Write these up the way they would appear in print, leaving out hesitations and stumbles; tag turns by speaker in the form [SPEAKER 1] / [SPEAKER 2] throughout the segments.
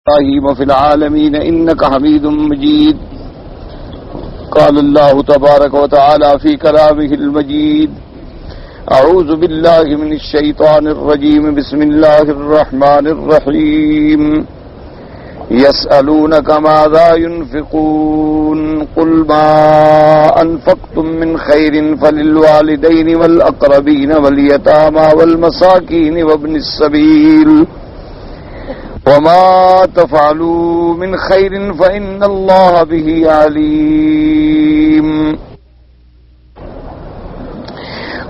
[SPEAKER 1] إبراهيم في العالمين إنك حميد مجيد. قال الله تبارك وتعالى في كلامه المجيد: أعوذ بالله من الشيطان الرجيم. بسم الله الرحمن الرحيم. يسألونك ماذا ينفقون قل ما أنفقتم من خير فللوالدين والأقربين واليتامى والمساكين وابن السبيل وما تفعلوا من خير فإن الله به عليم.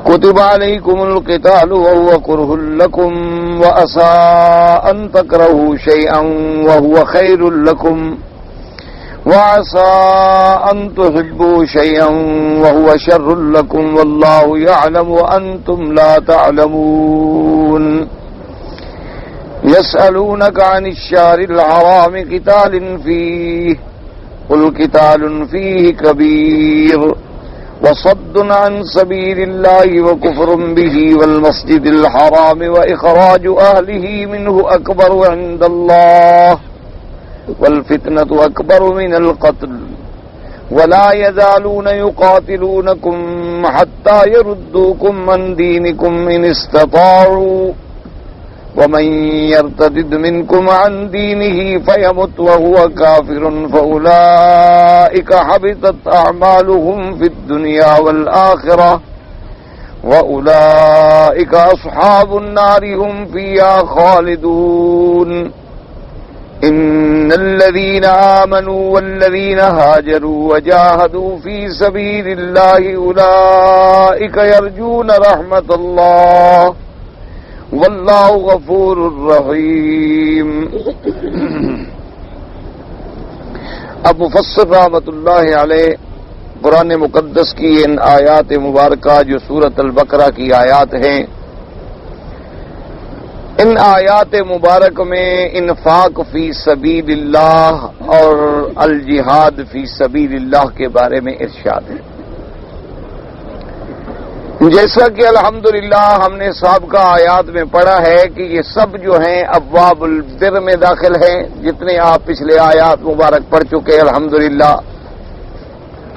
[SPEAKER 1] كتب عليكم القتال وهو كره لكم وعسى أن تكرهوا شيئا وهو خير لكم وعسى أن تحبوا شيئا وهو شر لكم والله يعلم وأنتم لا تعلمون. يسألونك عن الشهر الحرام قتال فيه قل قتال فيه كبير وصد عن سبيل الله وكفر به والمسجد الحرام وإخراج أهله منه أكبر عند الله والفتنة أكبر من القتل ولا يزالون يقاتلونكم حتى يردوكم عن دينكم إن استطاعوا ومن يرتد منكم عن دينه فيمت وهو كافر فأولئك حبطت أعمالهم في الدنيا والآخرة وأولئك أصحاب النار هم فيها خالدون. إن الذين آمنوا والذين هاجروا وجاهدوا في سبيل الله أولئك يرجون رحمة الله واللہ غفور الرحیم. اب مفسر رحمۃ اللہ علیہ قرآن مقدس کی ان آیات مبارکہ جو سورۃ البقرہ کی آیات ہیں، ان آیات مبارک میں انفاق فی سبیل اللہ اور الجہاد فی سبیل اللہ کے بارے میں ارشاد ہے. جیسا کہ الحمدللہ ہم نے سابقہ آیات میں پڑھا ہے کہ یہ سب جو ہیں ابواب البر میں داخل ہیں. جتنے آپ پچھلے آیات مبارک پڑھ چکے الحمدللہ.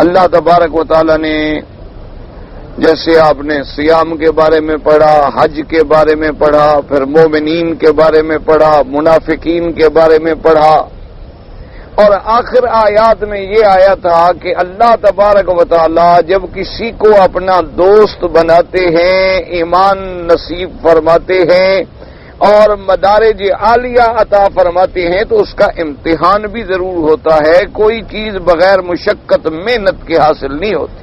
[SPEAKER 1] اللہ تبارک و تعالی نے جیسے آپ نے صیام کے بارے میں پڑھا، حج کے بارے میں پڑھا، پھر مومنین کے بارے میں پڑھا، منافقین کے بارے میں پڑھا، اور آخر آیات میں یہ آیا تھا کہ اللہ تبارک و تعالی جب کسی کو اپنا دوست بناتے ہیں، ایمان نصیب فرماتے ہیں اور مدارج عالیہ عطا فرماتے ہیں تو اس کا امتحان بھی ضرور ہوتا ہے. کوئی چیز بغیر مشقت محنت کے حاصل نہیں ہوتی.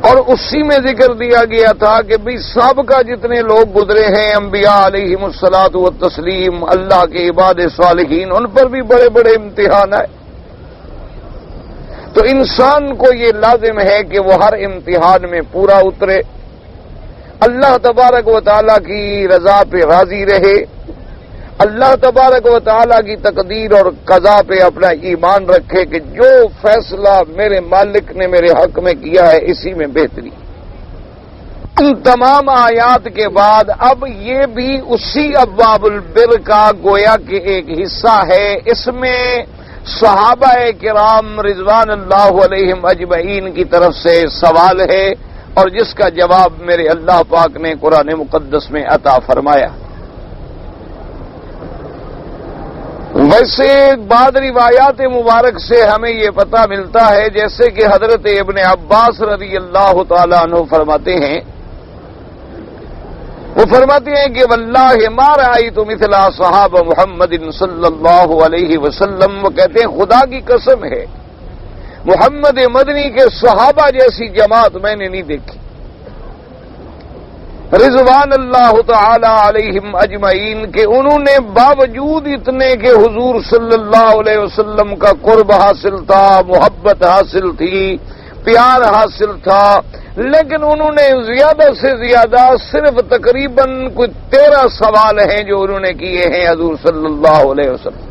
[SPEAKER 1] اور اسی میں ذکر دیا گیا تھا کہ بھی سابقہ جتنے لوگ گزرے ہیں انبیاء علیہم الصلاۃ والتسلیم، اللہ کے عباد صالحین، ان پر بھی بڑے بڑے امتحان آئے. تو انسان کو یہ لازم ہے کہ وہ ہر امتحان میں پورا اترے، اللہ تبارک و تعالیٰ کی رضا پہ راضی رہے، اللہ تبارک و تعالیٰ کی تقدیر اور قضا پہ اپنا ایمان رکھے کہ جو فیصلہ میرے مالک نے میرے حق میں کیا ہے اسی میں بہتری. ان تمام آیات کے بعد اب یہ بھی اسی ابواب البر کا گویا کہ ایک حصہ ہے. اس میں صحابہ کرام رضوان اللہ علیہم اجمعین کی طرف سے سوال ہے اور جس کا جواب میرے اللہ پاک نے قرآن مقدس میں عطا فرمایا. ویسے بعض روایات مبارک سے ہمیں یہ پتہ ملتا ہے جیسے کہ حضرت ابن عباس رضی اللہ تعالیٰ عنہ فرماتے ہیں، وہ فرماتے ہیں کہ واللہ ما رأیت مثل اصحاب محمد صلی اللہ علیہ وسلم. وہ کہتے ہیں خدا کی قسم ہے محمد مدنی کے صحابہ جیسی جماعت میں نے نہیں دیکھی. رضوان اللہ تعالی علیہم اجمعین کہ انہوں نے باوجود اتنے کہ حضور صلی اللہ علیہ وسلم کا قرب حاصل تھا، محبت حاصل تھی، پیار حاصل تھا، لیکن انہوں نے زیادہ سے زیادہ صرف تقریباً کوئی 13 سوال ہیں جو انہوں نے کیے ہیں حضور صلی اللہ علیہ وسلم.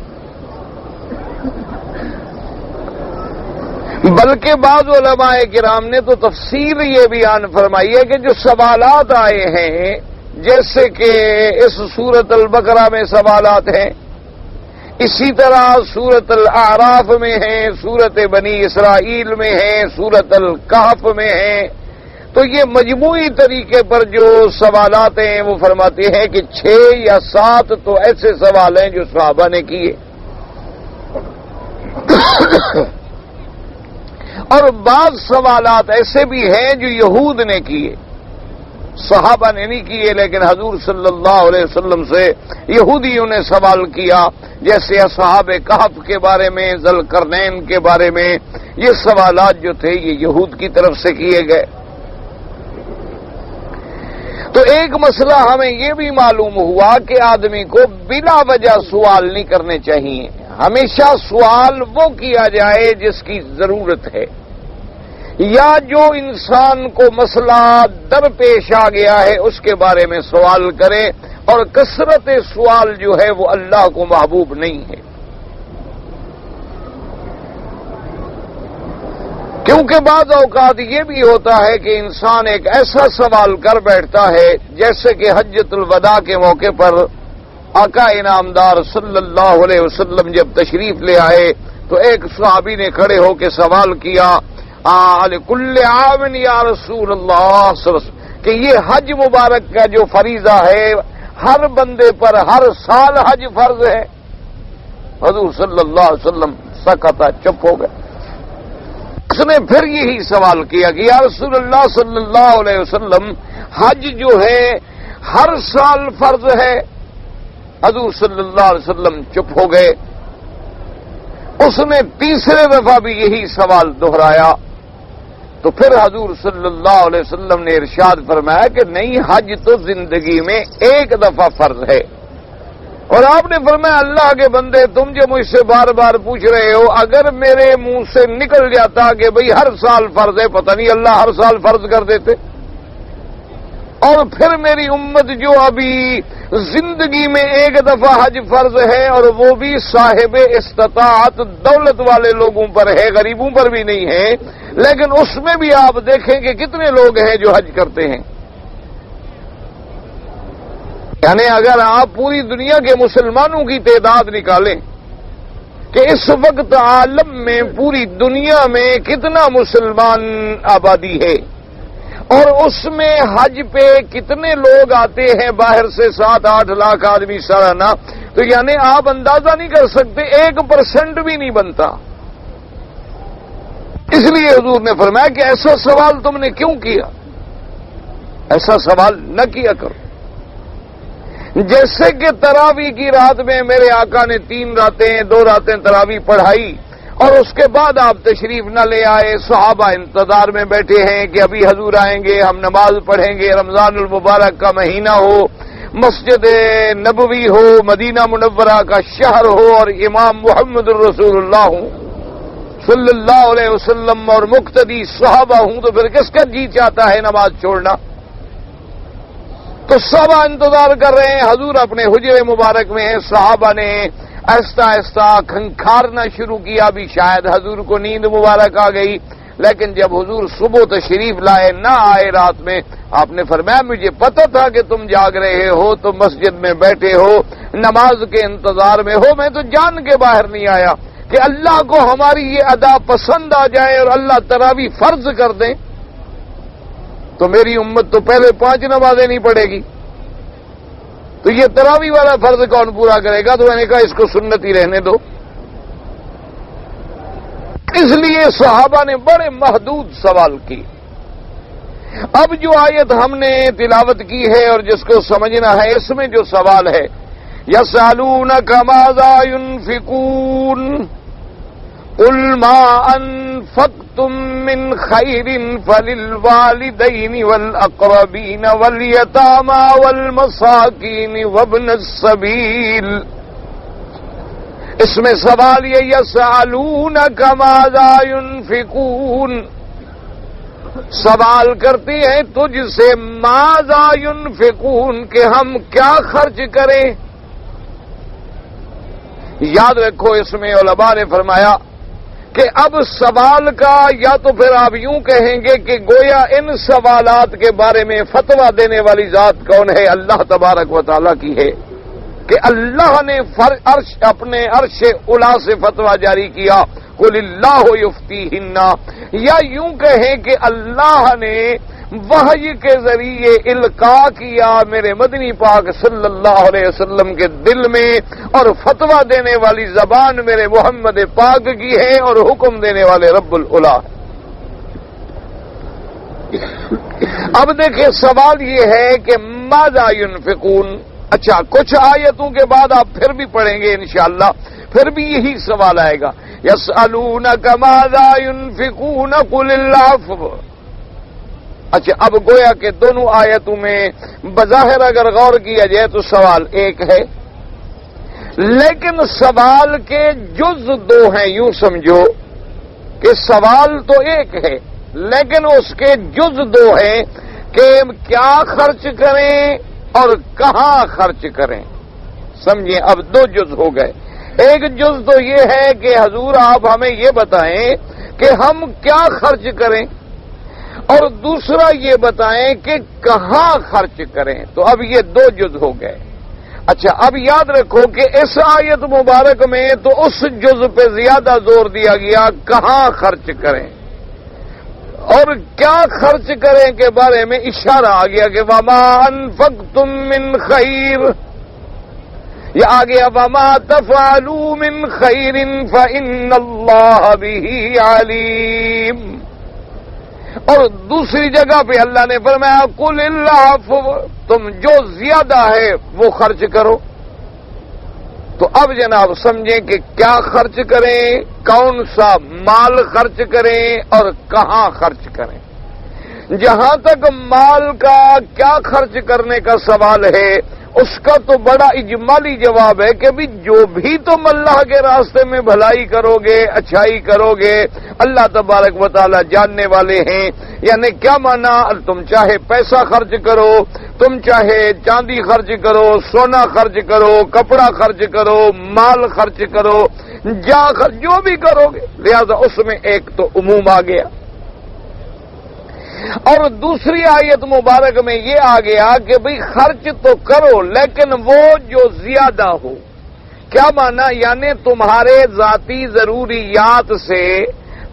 [SPEAKER 1] بلکہ بعض علماء کرام نے تو تفصیل یہ بیان فرمائی ہے کہ جو سوالات آئے ہیں جیسے کہ اس سورۃ البقرہ میں سوالات ہیں اسی طرح سورۃ الاعراف میں ہیں، سورۃ بنی اسرائیل میں ہیں، سورۃ الکہف میں ہیں. تو یہ مجموعی طریقے پر جو سوالات ہیں وہ فرماتے ہیں کہ 6 یا 7 تو ایسے سوال ہیں جو صحابہ نے کیے، اور بعض سوالات ایسے بھی ہیں جو یہود نے کیے، صحابہ نے نہیں کیے، لیکن حضور صلی اللہ علیہ وسلم سے یہودیوں نے سوال کیا، جیسے اصحاب کہف کے بارے میں، ذوالقرنین کے بارے میں. یہ سوالات جو تھے یہ یہود کی طرف سے کیے گئے. تو ایک مسئلہ ہمیں یہ بھی معلوم ہوا کہ آدمی کو بلا وجہ سوال نہیں کرنے چاہیے. ہمیشہ سوال وہ کیا جائے جس کی ضرورت ہے، یا جو انسان کو مسئلہ درپیش آ گیا ہے اس کے بارے میں سوال کرے. اور کثرت سوال جو ہے وہ اللہ کو محبوب نہیں ہے، کیونکہ بعض اوقات یہ بھی ہوتا ہے کہ انسان ایک ایسا سوال کر بیٹھتا ہے، جیسے کہ حجۃ الوداع کے موقع پر آقا انعامدار صلی اللہ علیہ وسلم جب تشریف لے آئے تو ایک صحابی نے کھڑے ہو کے سوال کیا، کل عام یا رسول اللہ صلی اللہ علیہ وسلم، کہ یہ حج مبارک کا جو فریضہ ہے ہر بندے پر ہر سال حج فرض ہے. حضور صلی اللہ علیہ وسلم سکتا، چپ ہو گئے. اس نے پھر یہی سوال کیا کہ یا رسول اللہ صلی اللہ علیہ وسلم، حج جو ہے ہر سال فرض ہے. حضور صلی اللہ علیہ وسلم چپ ہو گئے. اس نے تیسرے دفعہ بھی یہی سوال دہرایا تو پھر حضور صلی اللہ علیہ وسلم نے ارشاد فرمایا کہ نہیں، حج تو زندگی میں ایک دفعہ فرض ہے. اور آپ نے فرمایا اللہ کے بندے، تم جو مجھ سے بار بار پوچھ رہے ہو، اگر میرے منہ سے نکل جاتا کہ بھئی ہر سال فرض ہے، پتہ نہیں اللہ ہر سال فرض کر دیتے. اور پھر میری امت جو ابھی زندگی میں ایک دفعہ حج فرض ہے، اور وہ بھی صاحب استطاعت دولت والے لوگوں پر ہے، غریبوں پر بھی نہیں ہے، لیکن اس میں بھی آپ دیکھیں کہ کتنے لوگ ہیں جو حج کرتے ہیں. یعنی اگر آپ پوری دنیا کے مسلمانوں کی تعداد نکالیں کہ اس وقت عالم میں پوری دنیا میں کتنا مسلمان آبادی ہے، اور اس میں حج پہ کتنے لوگ آتے ہیں باہر سے، 7-8 لاکھ آدمی سالانہ، تو یعنی آپ اندازہ نہیں کر سکتے، 1% بھی نہیں بنتا. اس لیے حضور نے فرمایا کہ ایسا سوال تم نے کیوں کیا؟ ایسا سوال نہ کیا کرو. جیسے کہ تراویح کی رات میں میرے آقا نے 3 راتیں 2 راتیں تراویح پڑھائی، اور اس کے بعد آپ تشریف نہ لے آئے، صحابہ انتظار میں بیٹھے ہیں کہ ابھی حضور آئیں گے، ہم نماز پڑھیں گے، رمضان المبارک کا مہینہ ہو، مسجد نبوی ہو، مدینہ منورہ کا شہر ہو، اور امام محمد الرسول اللہ ہوں صلی اللہ علیہ وسلم اور مقتدی صحابہ ہوں، تو پھر کس کا جی چاہتا ہے نماز چھوڑنا؟ تو سب انتظار کر رہے ہیں، حضور اپنے حجرے مبارک میں ہیں. صحابہ نے آہستہ آہستہ کھنکھارنا شروع کیا، بھی شاید حضور کو نیند مبارک آ گئی. لیکن جب حضور صبح تشریف لائے، نہ آئے رات میں، آپ نے فرمایا مجھے پتہ تھا کہ تم جاگ رہے ہو، تو مسجد میں بیٹھے ہو، نماز کے انتظار میں ہو. میں تو جان کے باہر نہیں آیا کہ اللہ کو ہماری یہ ادا پسند آ جائے اور اللہ تراویح فرض کر دیں، تو میری امت تو پہلے 5 نمازیں نہیں پڑھے گی، تو یہ تراویح والا فرض کون پورا کرے گا؟ تو میں نے کہا اس کو سنت ہی رہنے دو. اس لیے صحابہ نے بڑے محدود سوال کی. اب جو آیت ہم نے تلاوت کی ہے اور جس کو سمجھنا ہے، اس میں جو سوال ہے، یسألونک ماذا ينفقون قل ما انفقتم من خیر فللوالدین والاقربین والیتامى والمساکین وابن السبیل. اس میں سوال یہ، یسألونک ماذا ينفقون، سوال کرتے ہیں تجھ سے ماذا ينفقون، کہ ہم کیا خرچ کریں. یاد رکھو اس میں علماء نے فرمایا کہ اب سوال کا، یا تو پھر آپ یوں کہیں گے کہ گویا ان سوالات کے بارے میں فتویٰ دینے والی ذات کون ہے؟ اللہ تبارک و تعالیٰ کی ہے. کہ اللہ نے اپنے عرش الا سے فتویٰ جاری کیا قل اللہ یفتیہن، یا یوں کہیں کہ اللہ نے وحی کے ذریعے القاء کیا میرے مدنی پاک صلی اللہ علیہ وسلم کے دل میں، اور فتویٰ دینے والی زبان میرے محمد پاک کی ہے اور حکم دینے والے رب العلا ہے۔ اب دیکھیں سوال یہ ہے کہ ماذا ينفقون، اچھا کچھ آیتوں کے بعد آپ پھر بھی پڑھیں گے انشاءاللہ، پھر بھی یہی سوال آئے گا، یسألونک ماذا ينفقون قل العفو۔ اچھا اب گویا کہ دونوں آیتوں میں بظاہر اگر غور کیا جائے تو سوال ایک ہے، لیکن سوال کے جز دو ہیں، یوں سمجھو کہ سوال تو ایک ہے لیکن اس کے جز دو ہیں کہ کیا خرچ کریں اور کہاں خرچ کریں۔ سمجھیں اب دو جز ہو گئے، ایک جز تو یہ ہے کہ حضور آپ ہمیں یہ بتائیں کہ ہم کیا خرچ کریں، اور دوسرا یہ بتائیں کہ کہاں خرچ کریں، تو اب یہ دو جز ہو گئے۔ اچھا اب یاد رکھو کہ اس آیت مبارک میں تو اس جز پہ زیادہ زور دیا گیا کہاں خرچ کریں، اور کیا خرچ کریں کے بارے میں اشارہ آ گیا کہ وما انفقتم من خیر، یا آگے وما تفعلوا من خیر فإن اللہ بہ علیم، اور دوسری جگہ پہ اللہ نے فرمایا قل العفو، تم جو زیادہ ہے وہ خرچ کرو۔ تو اب جناب سمجھیں کہ کیا خرچ کریں، کون سا مال خرچ کریں اور کہاں خرچ کریں۔ جہاں تک مال کا کیا خرچ کرنے کا سوال ہے اس کا تو بڑا اجمالی جواب ہے کہ بھی جو بھی تم اللہ کے راستے میں بھلائی کرو گے، اچھائی کرو گے، اللہ تبارک و تعالی جاننے والے ہیں۔ یعنی کیا مانا، تم چاہے پیسہ خرچ کرو، تم چاہے چاندی خرچ کرو، سونا خرچ کرو، کپڑا خرچ کرو، مال خرچ کرو، جو بھی کرو گے، لہذا اس میں ایک تو عموم آ گیا، اور دوسری آیت مبارک میں یہ آ گیا کہ بھئی خرچ تو کرو لیکن وہ جو زیادہ ہو۔ کیا مانا، یعنی تمہارے ذاتی ضروریات سے،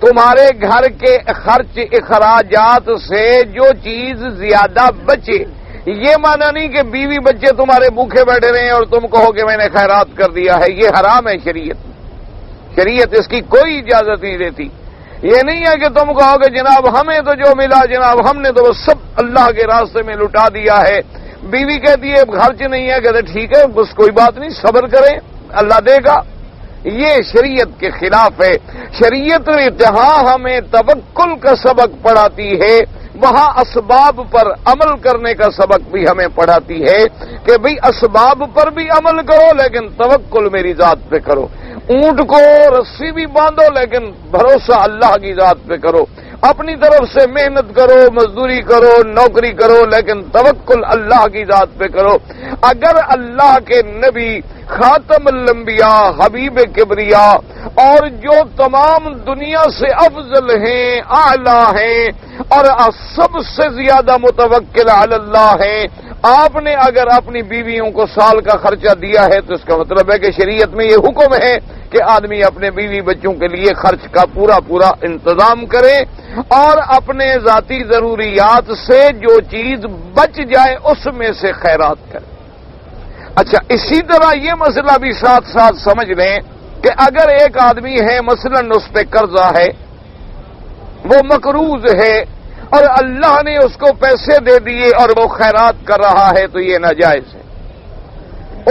[SPEAKER 1] تمہارے گھر کے خرچ اخراجات سے جو چیز زیادہ بچے۔ یہ مانا نہیں کہ بیوی بچے تمہارے بھوکے بیٹھے رہے اور تم کہو کہ میں نے خیرات کر دیا ہے، یہ حرام ہے شریعت اس کی کوئی اجازت نہیں دیتی۔ یہ نہیں ہے کہ تم کہو کہ جناب ہمیں تو جو ملا جناب ہم نے تو سب اللہ کے راستے میں لٹا دیا ہے۔ بیوی کہتی ہے خرچ نہیں ہے، کہتے ٹھیک ہے بس کوئی بات نہیں، صبر کریں اللہ دے گا۔ یہ شریعت کے خلاف ہے۔ شریعت جہاں ہمیں توکل کا سبق پڑھاتی ہے وہاں اسباب پر عمل کرنے کا سبق بھی ہمیں پڑھاتی ہے کہ بھئی اسباب پر بھی عمل کرو لیکن توکل میری ذات پہ کرو۔ اونٹ کو رسی بھی باندھو لیکن بھروسہ اللہ کی ذات پہ کرو، اپنی طرف سے محنت کرو، مزدوری کرو، نوکری کرو، لیکن توکل اللہ کی ذات پہ کرو۔ اگر اللہ کے نبی خاتم الانبیاء حبیب کبریا اور جو تمام دنیا سے افضل ہیں، اعلی ہیں اور سب سے زیادہ متوکل علی اللہ ہیں، آپ نے اگر اپنی بیویوں کو سال کا خرچہ دیا ہے تو اس کا مطلب ہے کہ شریعت میں یہ حکم ہے کہ آدمی اپنے بیوی بچوں کے لیے خرچ کا پورا انتظام کرے اور اپنے ذاتی ضروریات سے جو چیز بچ جائے اس میں سے خیرات کرے۔ اچھا اسی طرح یہ مسئلہ بھی ساتھ ساتھ سمجھ لیں کہ اگر ایک آدمی ہے مثلا اس پہ قرضہ ہے، وہ مقروض ہے اور اللہ نے اس کو پیسے دے دیے اور وہ خیرات کر رہا ہے تو یہ ناجائز ہے۔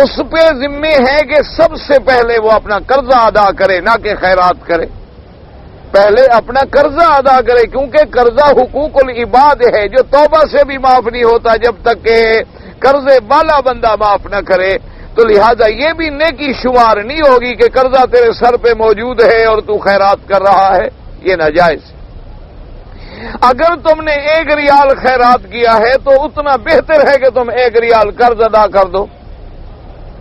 [SPEAKER 1] اس پہ ذمہ ہے کہ سب سے پہلے وہ اپنا قرضہ ادا کرے، نہ کہ خیرات کرے۔ پہلے اپنا قرضہ ادا کرے کیونکہ قرضہ حقوق العباد ہے جو توبہ سے بھی معاف نہیں ہوتا جب تک کہ قرضے والا بندہ معاف نہ کرے۔ تو لہذا یہ بھی نیکی شمار نہیں ہوگی کہ قرضہ تیرے سر پہ موجود ہے اور تو خیرات کر رہا ہے، یہ ناجائز ہے۔ اگر تم نے 1 ریال خیرات کیا ہے تو اتنا بہتر ہے کہ تم 1 ریال قرض ادا کر دو۔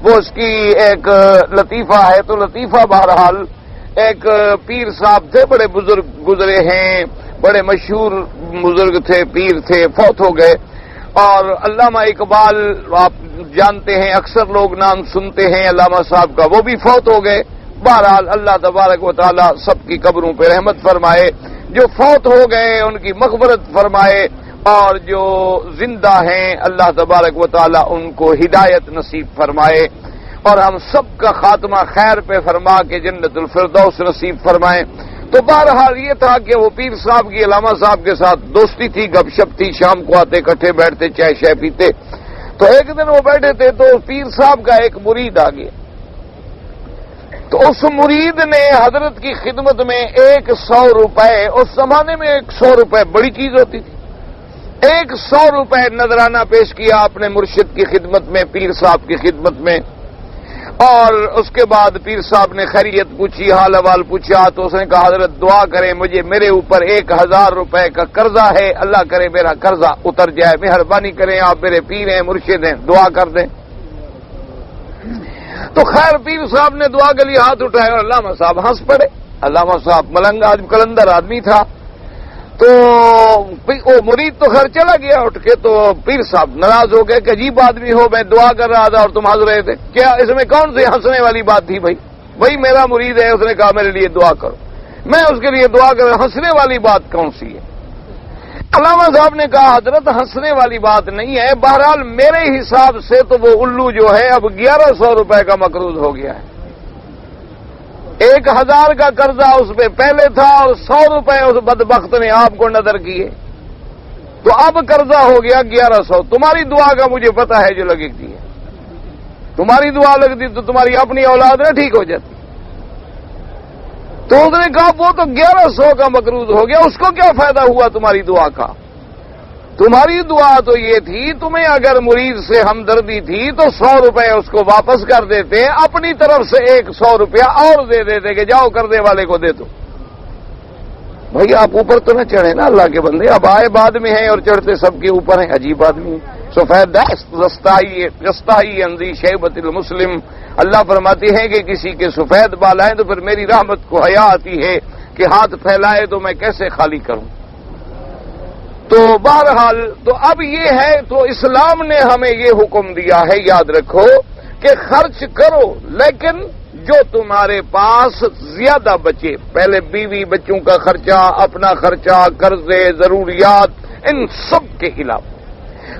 [SPEAKER 1] وہ اس کی ایک لطیفہ ہے، تو لطیفہ بہرحال ایک پیر صاحب تھے، بڑے بزرگ گزرے ہیں، بڑے مشہور بزرگ تھے، پیر تھے، فوت ہو گئے۔ اور علامہ اقبال آپ جانتے ہیں، اکثر لوگ نام سنتے ہیں علامہ صاحب کا، وہ بھی فوت ہو گئے۔ بہرحال اللہ تبارک و تعالی سب کی قبروں پہ رحمت فرمائے، جو فوت ہو گئے ان کی مغفرت فرمائے، اور جو زندہ ہیں اللہ تبارک و تعالی ان کو ہدایت نصیب فرمائے، اور ہم سب کا خاتمہ خیر پہ فرما کے جنت الفردوس نصیب فرمائے۔ تو بہرحال یہ تھا کہ وہ پیر صاحب کی علامہ صاحب کے ساتھ دوستی تھی، گپ شپ تھی، شام کو آتے اکٹھے بیٹھتے چائے شائے پیتے۔ تو ایک دن وہ بیٹھے تھے تو پیر صاحب کا ایک مرید آ گیا، تو اس مرید نے حضرت کی خدمت میں 100 روپے، اس زمانے میں 100 روپے بڑی چیز ہوتی تھی، 100 روپے نذرانہ پیش کیا اپنے مرشد کی خدمت میں، پیر صاحب کی خدمت میں۔ اور اس کے بعد پیر صاحب نے خیریت پوچھی، حال احوال پوچھا، تو اس نے کہا حضرت دعا کریں، میرے اوپر 1000 روپے کا قرضہ ہے، اللہ کرے میرا قرضہ اتر جائے، مہربانی کریں، آپ میرے پیر ہیں مرشد ہیں، دعا کر دیں۔ تو خیر پیر صاحب نے دعا کے لیے ہاتھ اٹھائے اور علامہ صاحب ہنس پڑے۔ علامہ صاحب ملنگ آدمی، کلندر آدمی تھا، تو وہ مرید تو خیر چلا گیا اٹھ کے، تو پیر صاحب ناراض ہو گئے کہ عجیب آدمی ہو، میں دعا کر رہا تھا اور تم ہنس رہے تھے، کیا اس میں کون سی ہنسنے والی بات تھی؟ بھائی میرا مرید ہے، اس نے کہا میرے لیے دعا کرو، میں اس کے لیے دعا کر، ہنسنے والی بات کون سی ہے؟ علامہ صاحب نے کہا حضرت ہنسنے والی بات نہیں ہے، بہرحال میرے حساب سے تو وہ الو جو ہے اب 1100 روپے کا مقروض ہو گیا ہے، 1000 کا قرضہ اس پہ پہلے تھا اور 100 روپے اس بدبخت نے آپ کو نظر کیے، تو اب قرضہ ہو گیا 1100۔ تمہاری دعا کا مجھے پتا ہے جو لگتی ہے، تمہاری دعا لگتی تو تمہاری اپنی اولاد نہ ٹھیک ہو جاتی۔ تو اس نے کہا وہ تو 1100 کا مقروض ہو گیا، اس کو کیا فائدہ ہوا تمہاری دعا کا؟ تمہاری دعا تو یہ تھی، تمہیں اگر مرید سے ہمدردی تھی تو 100 روپے اس کو واپس کر دیتے، اپنی طرف سے 100 روپیہ اور دے دیتے کہ جاؤ قرضے والے کو دے دو۔ بھائی آپ اوپر تو نہ چڑھے نا اللہ کے بندے، اب آئے بعد میں ہیں اور چڑھتے سب کے اوپر ہیں، عجیب آدمی۔ سفید رستائی اندی شیبت المسلم، اللہ فرماتے ہیں کہ کسی کے سفید بال آئیں تو پھر میری رحمت کو حیا آتی ہے کہ ہاتھ پھیلائے تو میں کیسے خالی کروں۔ تو بہرحال تو اب یہ ہے، تو اسلام نے ہمیں یہ حکم دیا ہے، یاد رکھو کہ خرچ کرو لیکن جو تمہارے پاس زیادہ بچے، پہلے بیوی بچوں کا خرچہ، اپنا خرچہ، قرضے، ضروریات، ان سب کے علاوہ۔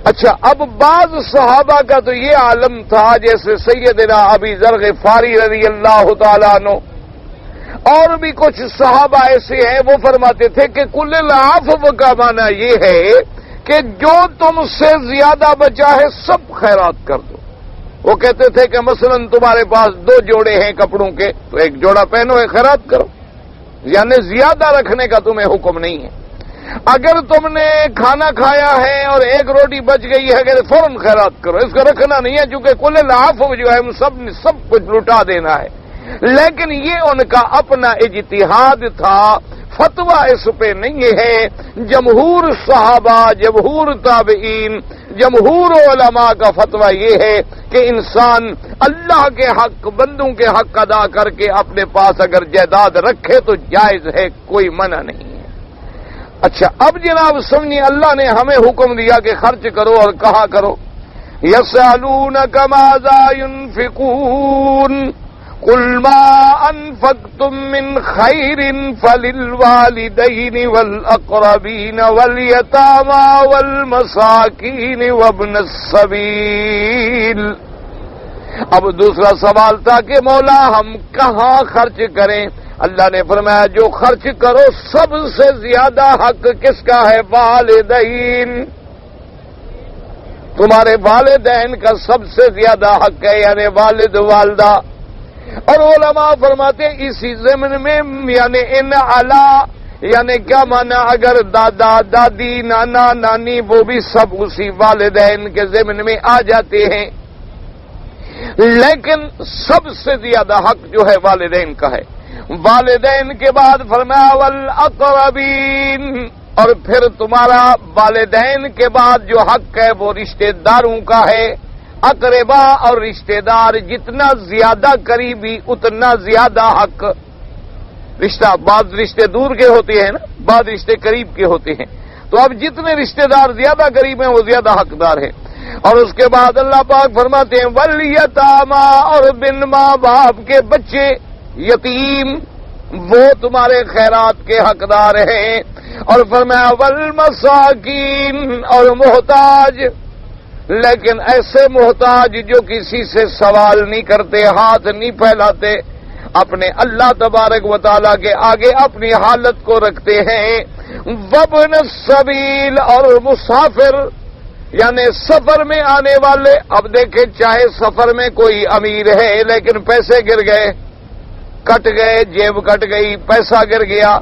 [SPEAKER 1] اچھا اب بعض صحابہ کا تو یہ عالم تھا، جیسے سیدنا ابی ذر غفاری رضی اللہ تعالیٰ عنہ، اور بھی کچھ صحابہ ایسے ہیں، وہ فرماتے تھے کہ کل العفو کا معنی یہ ہے کہ جو تم سے زیادہ بچا ہے سب خیرات کر دو۔ وہ کہتے تھے کہ مثلا تمہارے پاس 2 جوڑے ہیں کپڑوں کے، تو 1 جوڑا پہنو، 1 خیرات کرو، یعنی زیادہ رکھنے کا تمہیں حکم نہیں ہے۔ اگر تم نے کھانا کھایا ہے اور 1 روٹی بچ گئی ہے کہ فوراً خیرات کرو، اس کو رکھنا نہیں ہے، کیونکہ کل العفو جو ہے سب کچھ لٹا دینا ہے۔ لیکن یہ ان کا اپنا اجتہاد تھا، فتویٰ اس پہ نہیں ہے۔ جمہور صحابہ، جمہور تابعین، جمہور علماء کا فتویٰ یہ ہے کہ انسان اللہ کے حق، بندوں کے حق ادا کر کے اپنے پاس اگر جائیداد رکھے تو جائز ہے، کوئی منع نہیں ہے۔ اچھا اب جناب سمجھیے، اللہ نے ہمیں حکم دیا کہ خرچ کرو اور کہا کرو۔ یسألونک ماذا ينفقون قل ما انفقتم من خیر فللوالدین والاقربین والیتامی والمساکین وابن السبیل۔ اب دوسرا سوال تھا کہ مولا ہم کہاں خرچ کریں؟ اللہ نے فرمایا جو خرچ کرو سب سے زیادہ حق کس کا ہے؟ والدین، تمہارے والدین کا سب سے زیادہ حق ہے، یعنی والد والدہ۔ اور علماء فرماتے ہیں اسی ضمن میں یعنی ان علا، یعنی کیا مانا، اگر دادا دادی نانا نانی وہ بھی سب اسی والدین کے ضمن میں آ جاتے ہیں، لیکن سب سے زیادہ حق جو ہے والدین کا ہے۔ والدین کے بعد فرمایا والاقربین، اور پھر تمہارا والدین کے بعد جو حق ہے وہ رشتہ داروں کا ہے۔ اقربا اور رشتہ دار جتنا زیادہ قریبی اتنا زیادہ حق۔ رشتہ بعض رشتے دور کے ہوتے ہیں نا، بعض رشتے قریب کے ہوتے ہیں، تو تو اب جتنے رشتہ دار زیادہ قریب ہیں وہ زیادہ حقدار ہیں۔ اور اس کے بعد اللہ پاک فرماتے ہیں والیتاما، اور بن ماں باپ کے بچے یتیم وہ تمہارے خیرات کے حقدار ہیں۔ اور فرمایا والمساکین، اور محتاج، لیکن ایسے محتاج جو کسی سے سوال نہیں کرتے، ہاتھ نہیں پھیلاتے، اپنے اللہ تبارک و تعالیٰ کے آگے اپنی حالت کو رکھتے ہیں۔ وابن السبیل، اور مسافر یعنی سفر میں آنے والے۔ اب دیکھیں چاہے سفر میں کوئی امیر ہے لیکن پیسے گر گئے، کٹ گئے، جیب کٹ گئی، پیسہ گر گیا،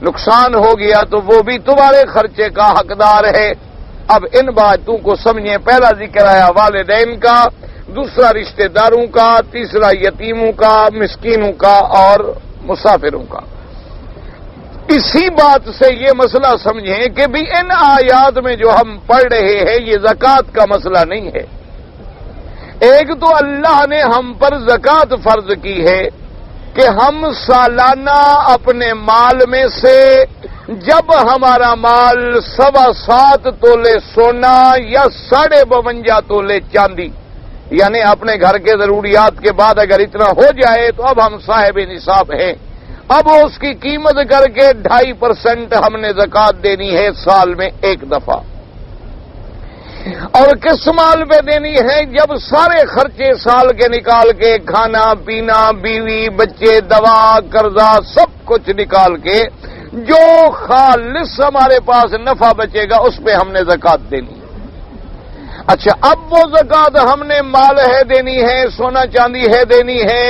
[SPEAKER 1] نقصان ہو گیا، تو وہ بھی تمہارے خرچے کا حقدار ہے۔ اب ان باتوں کو سمجھیں، پہلا ذکر آیا والدین کا، دوسرا رشتہ داروں کا، تیسرا یتیموں کا، مسکینوں کا اور مسافروں کا۔ اسی بات سے یہ مسئلہ سمجھیں کہ بھی ان آیات میں جو ہم پڑھ رہے ہیں یہ زکوٰۃ کا مسئلہ نہیں ہے۔ ایک تو اللہ نے ہم پر زکوٰۃ فرض کی ہے کہ ہم سالانہ اپنے مال میں سے جب ہمارا مال 7.25 تولے سونا یا 52.5 تولے چاندی، یعنی اپنے گھر کے ضروریات کے بعد اگر اتنا ہو جائے تو اب ہم صاحب نصاب ہیں، اب اس کی قیمت کر کے 2.5% ہم نے زکوٰۃ دینی ہے سال میں ایک دفعہ۔ اور کس مال پہ دینی ہے؟ جب سارے خرچے سال کے نکال کے، کھانا پینا، بیوی بچے، دوا، قرضہ، سب کچھ نکال کے جو خالص ہمارے پاس نفع بچے گا اس پہ ہم نے زکوٰۃ دینی ہے۔ اچھا، اب وہ زکوٰۃ ہم نے مال ہے دینی ہے، سونا چاندی ہے دینی ہے،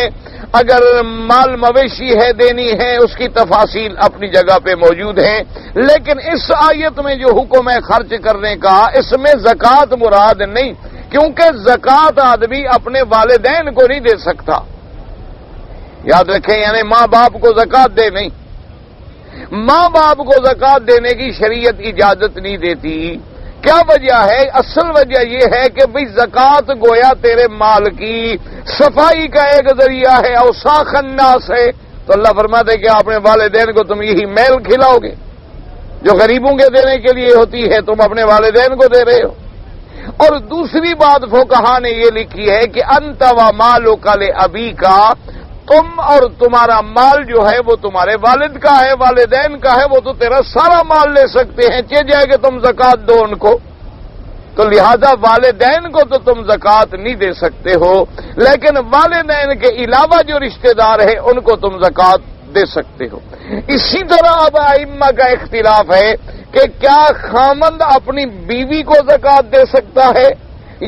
[SPEAKER 1] اگر مال مویشی ہے دینی ہے، اس کی تفاصیل اپنی جگہ پہ موجود ہیں، لیکن اس آیت میں جو حکم ہے خرچ کرنے کا، اس میں زکوٰۃ مراد نہیں، کیونکہ زکوٰۃ آدمی اپنے والدین کو نہیں دے سکتا۔ یاد رکھیں، یعنی ماں باپ کو زکوٰۃ دے نہیں، ماں باپ کو زکوٰۃ دینے کی شریعت اجازت نہیں دیتی۔ کیا وجہ ہے؟ اصل وجہ یہ ہے کہ بھئی زکوٰۃ گویا تیرے مال کی صفائی کا ایک ذریعہ ہے، اوساخ الناس ہے، تو اللہ فرماتے کہ اپنے والدین کو تم یہی میل کھلاؤ گے جو غریبوں کے دینے کے لیے ہوتی ہے، تم اپنے والدین کو دے رہے ہو۔ اور دوسری بات فقہا نے یہ لکھی ہے کہ انت و مالک لابیک، تم اور تمہارا مال جو ہے وہ تمہارے والد کا ہے، والدین کا ہے، وہ تو تیرا سارا مال لے سکتے ہیں، چہ جائے کہ تم زکوٰۃ دو ان کو، تو لہذا والدین کو تو تم زکوٰۃ نہیں دے سکتے ہو، لیکن والدین کے علاوہ جو رشتہ دار ہیں ان کو تم زکوٰۃ دے سکتے ہو۔ اسی طرح اب ائمہ کا اختلاف ہے کہ کیا خامند اپنی بیوی کو زکوٰۃ دے سکتا ہے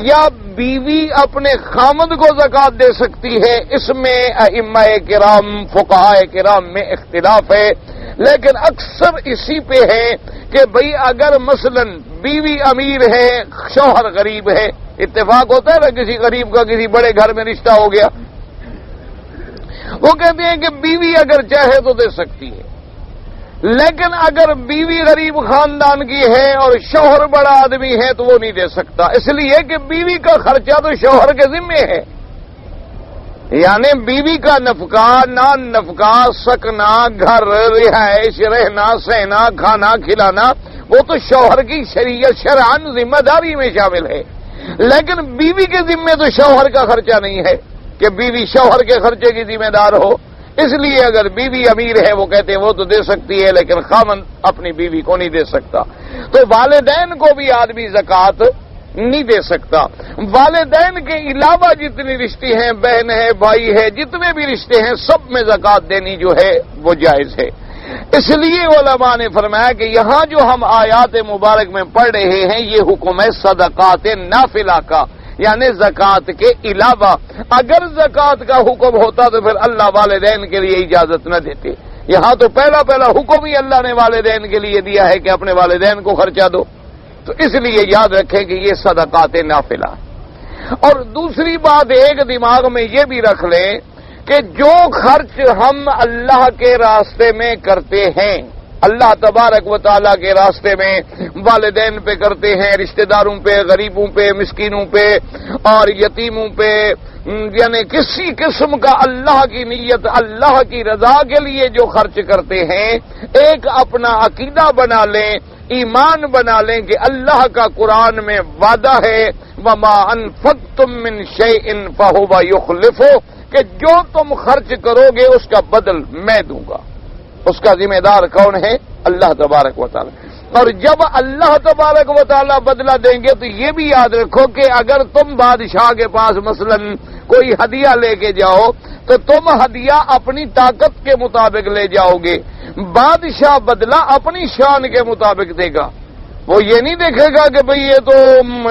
[SPEAKER 1] یا بیوی اپنے خامند کو زکوٰۃ دے سکتی ہے؟ اس میں ائمہ کرام، فقہاء کرام میں اختلاف ہے، لیکن اکثر اسی پہ ہے کہ بھئی اگر مثلا بیوی امیر ہے، شوہر غریب ہے، اتفاق ہوتا ہے نا کسی غریب کا کسی بڑے گھر میں رشتہ ہو گیا، وہ کہتے ہیں کہ بیوی اگر چاہے تو دے سکتی ہے، لیکن اگر بیوی غریب خاندان کی ہے اور شوہر بڑا آدمی ہے تو وہ نہیں دے سکتا، اس لیے کہ بیوی کا خرچہ تو شوہر کے ذمے ہے، یعنی بیوی کا نفقہ، نان نفقہ، سکنا، گھر، رہائش، رہنا سہنا، کھانا کھلانا، وہ تو شوہر کی شریعت شرعاً ذمہ داری میں شامل ہے، لیکن بیوی کے ذمے تو شوہر کا خرچہ نہیں ہے کہ بیوی شوہر کے خرچے کی ذمہ دار ہو۔ اس لیے اگر بیوی امیر ہے وہ کہتے ہیں وہ تو دے سکتی ہے، لیکن خاوند اپنی بیوی کو نہیں دے سکتا۔ تو والدین کو بھی آدمی زکوٰۃ نہیں دے سکتا۔ والدین کے علاوہ جتنے رشتے ہیں، بہن ہے، بھائی ہے، جتنے بھی رشتے ہیں، سب میں زکوٰۃ دینی جو ہے وہ جائز ہے۔ اس لیے علماء نے فرمایا کہ یہاں جو ہم آیات مبارک میں پڑھ رہے ہیں یہ حکم ہے صدقات نافلہ کا، یعنی زکوٰۃ کے علاوہ۔ اگر زکوٰۃ کا حکم ہوتا تو پھر اللہ والدین کے لیے اجازت نہ دیتے، یہاں تو پہلا حکم ہی اللہ نے والدین کے لیے دیا ہے کہ اپنے والدین کو خرچہ دو، تو اس لیے یاد رکھیں کہ یہ صدقات نافلہ۔ اور دوسری بات ایک دماغ میں یہ بھی رکھ لیں کہ جو خرچ ہم اللہ کے راستے میں کرتے ہیں، اللہ تبارک و تعالیٰ کے راستے میں والدین پہ کرتے ہیں، رشتہ داروں پہ، غریبوں پہ، مسکینوں پہ اور یتیموں پہ، یعنی کسی قسم کا اللہ کی نیت، اللہ کی رضا کے لیے جو خرچ کرتے ہیں، ایک اپنا عقیدہ بنا لیں ایمان بنا لیں کہ اللہ کا قرآن میں وعدہ ہے وما انفقتم من شیء فہو یخلفہ، کہ جو تم خرچ کرو گے اس کا بدل میں دوں گا۔ اس کا ذمہ دار کون ہے؟ اللہ تبارک و تعالی۔ اور جب اللہ تبارک و تعالی بدلہ دیں گے تو یہ بھی یاد رکھو کہ اگر تم بادشاہ کے پاس مثلا کوئی ہدیہ لے کے جاؤ تو تم ہدیہ اپنی طاقت کے مطابق لے جاؤ گے، بادشاہ بدلہ اپنی شان کے مطابق دے گا۔ وہ یہ نہیں دیکھے گا کہ بھئی یہ تو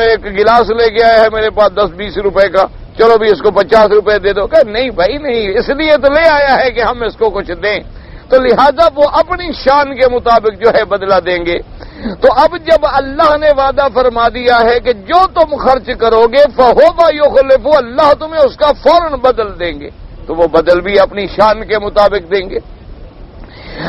[SPEAKER 1] ایک گلاس لے کے آیا ہے میرے پاس 10-20 روپے کا، چلو بھی اس کو 50 روپے دے دو، کہ نہیں بھائی نہیں، اس لیے تو لے آیا ہے کہ ہم اس کو کچھ دیں، تو لہذا وہ اپنی شان کے مطابق جو ہے بدلہ دیں گے۔ تو اب جب اللہ نے وعدہ فرما دیا ہے کہ جو تم خرچ کرو گے فہو یخلف، اللہ تمہیں اس کا فوراً بدل دیں گے، تو وہ بدل بھی اپنی شان کے مطابق دیں گے۔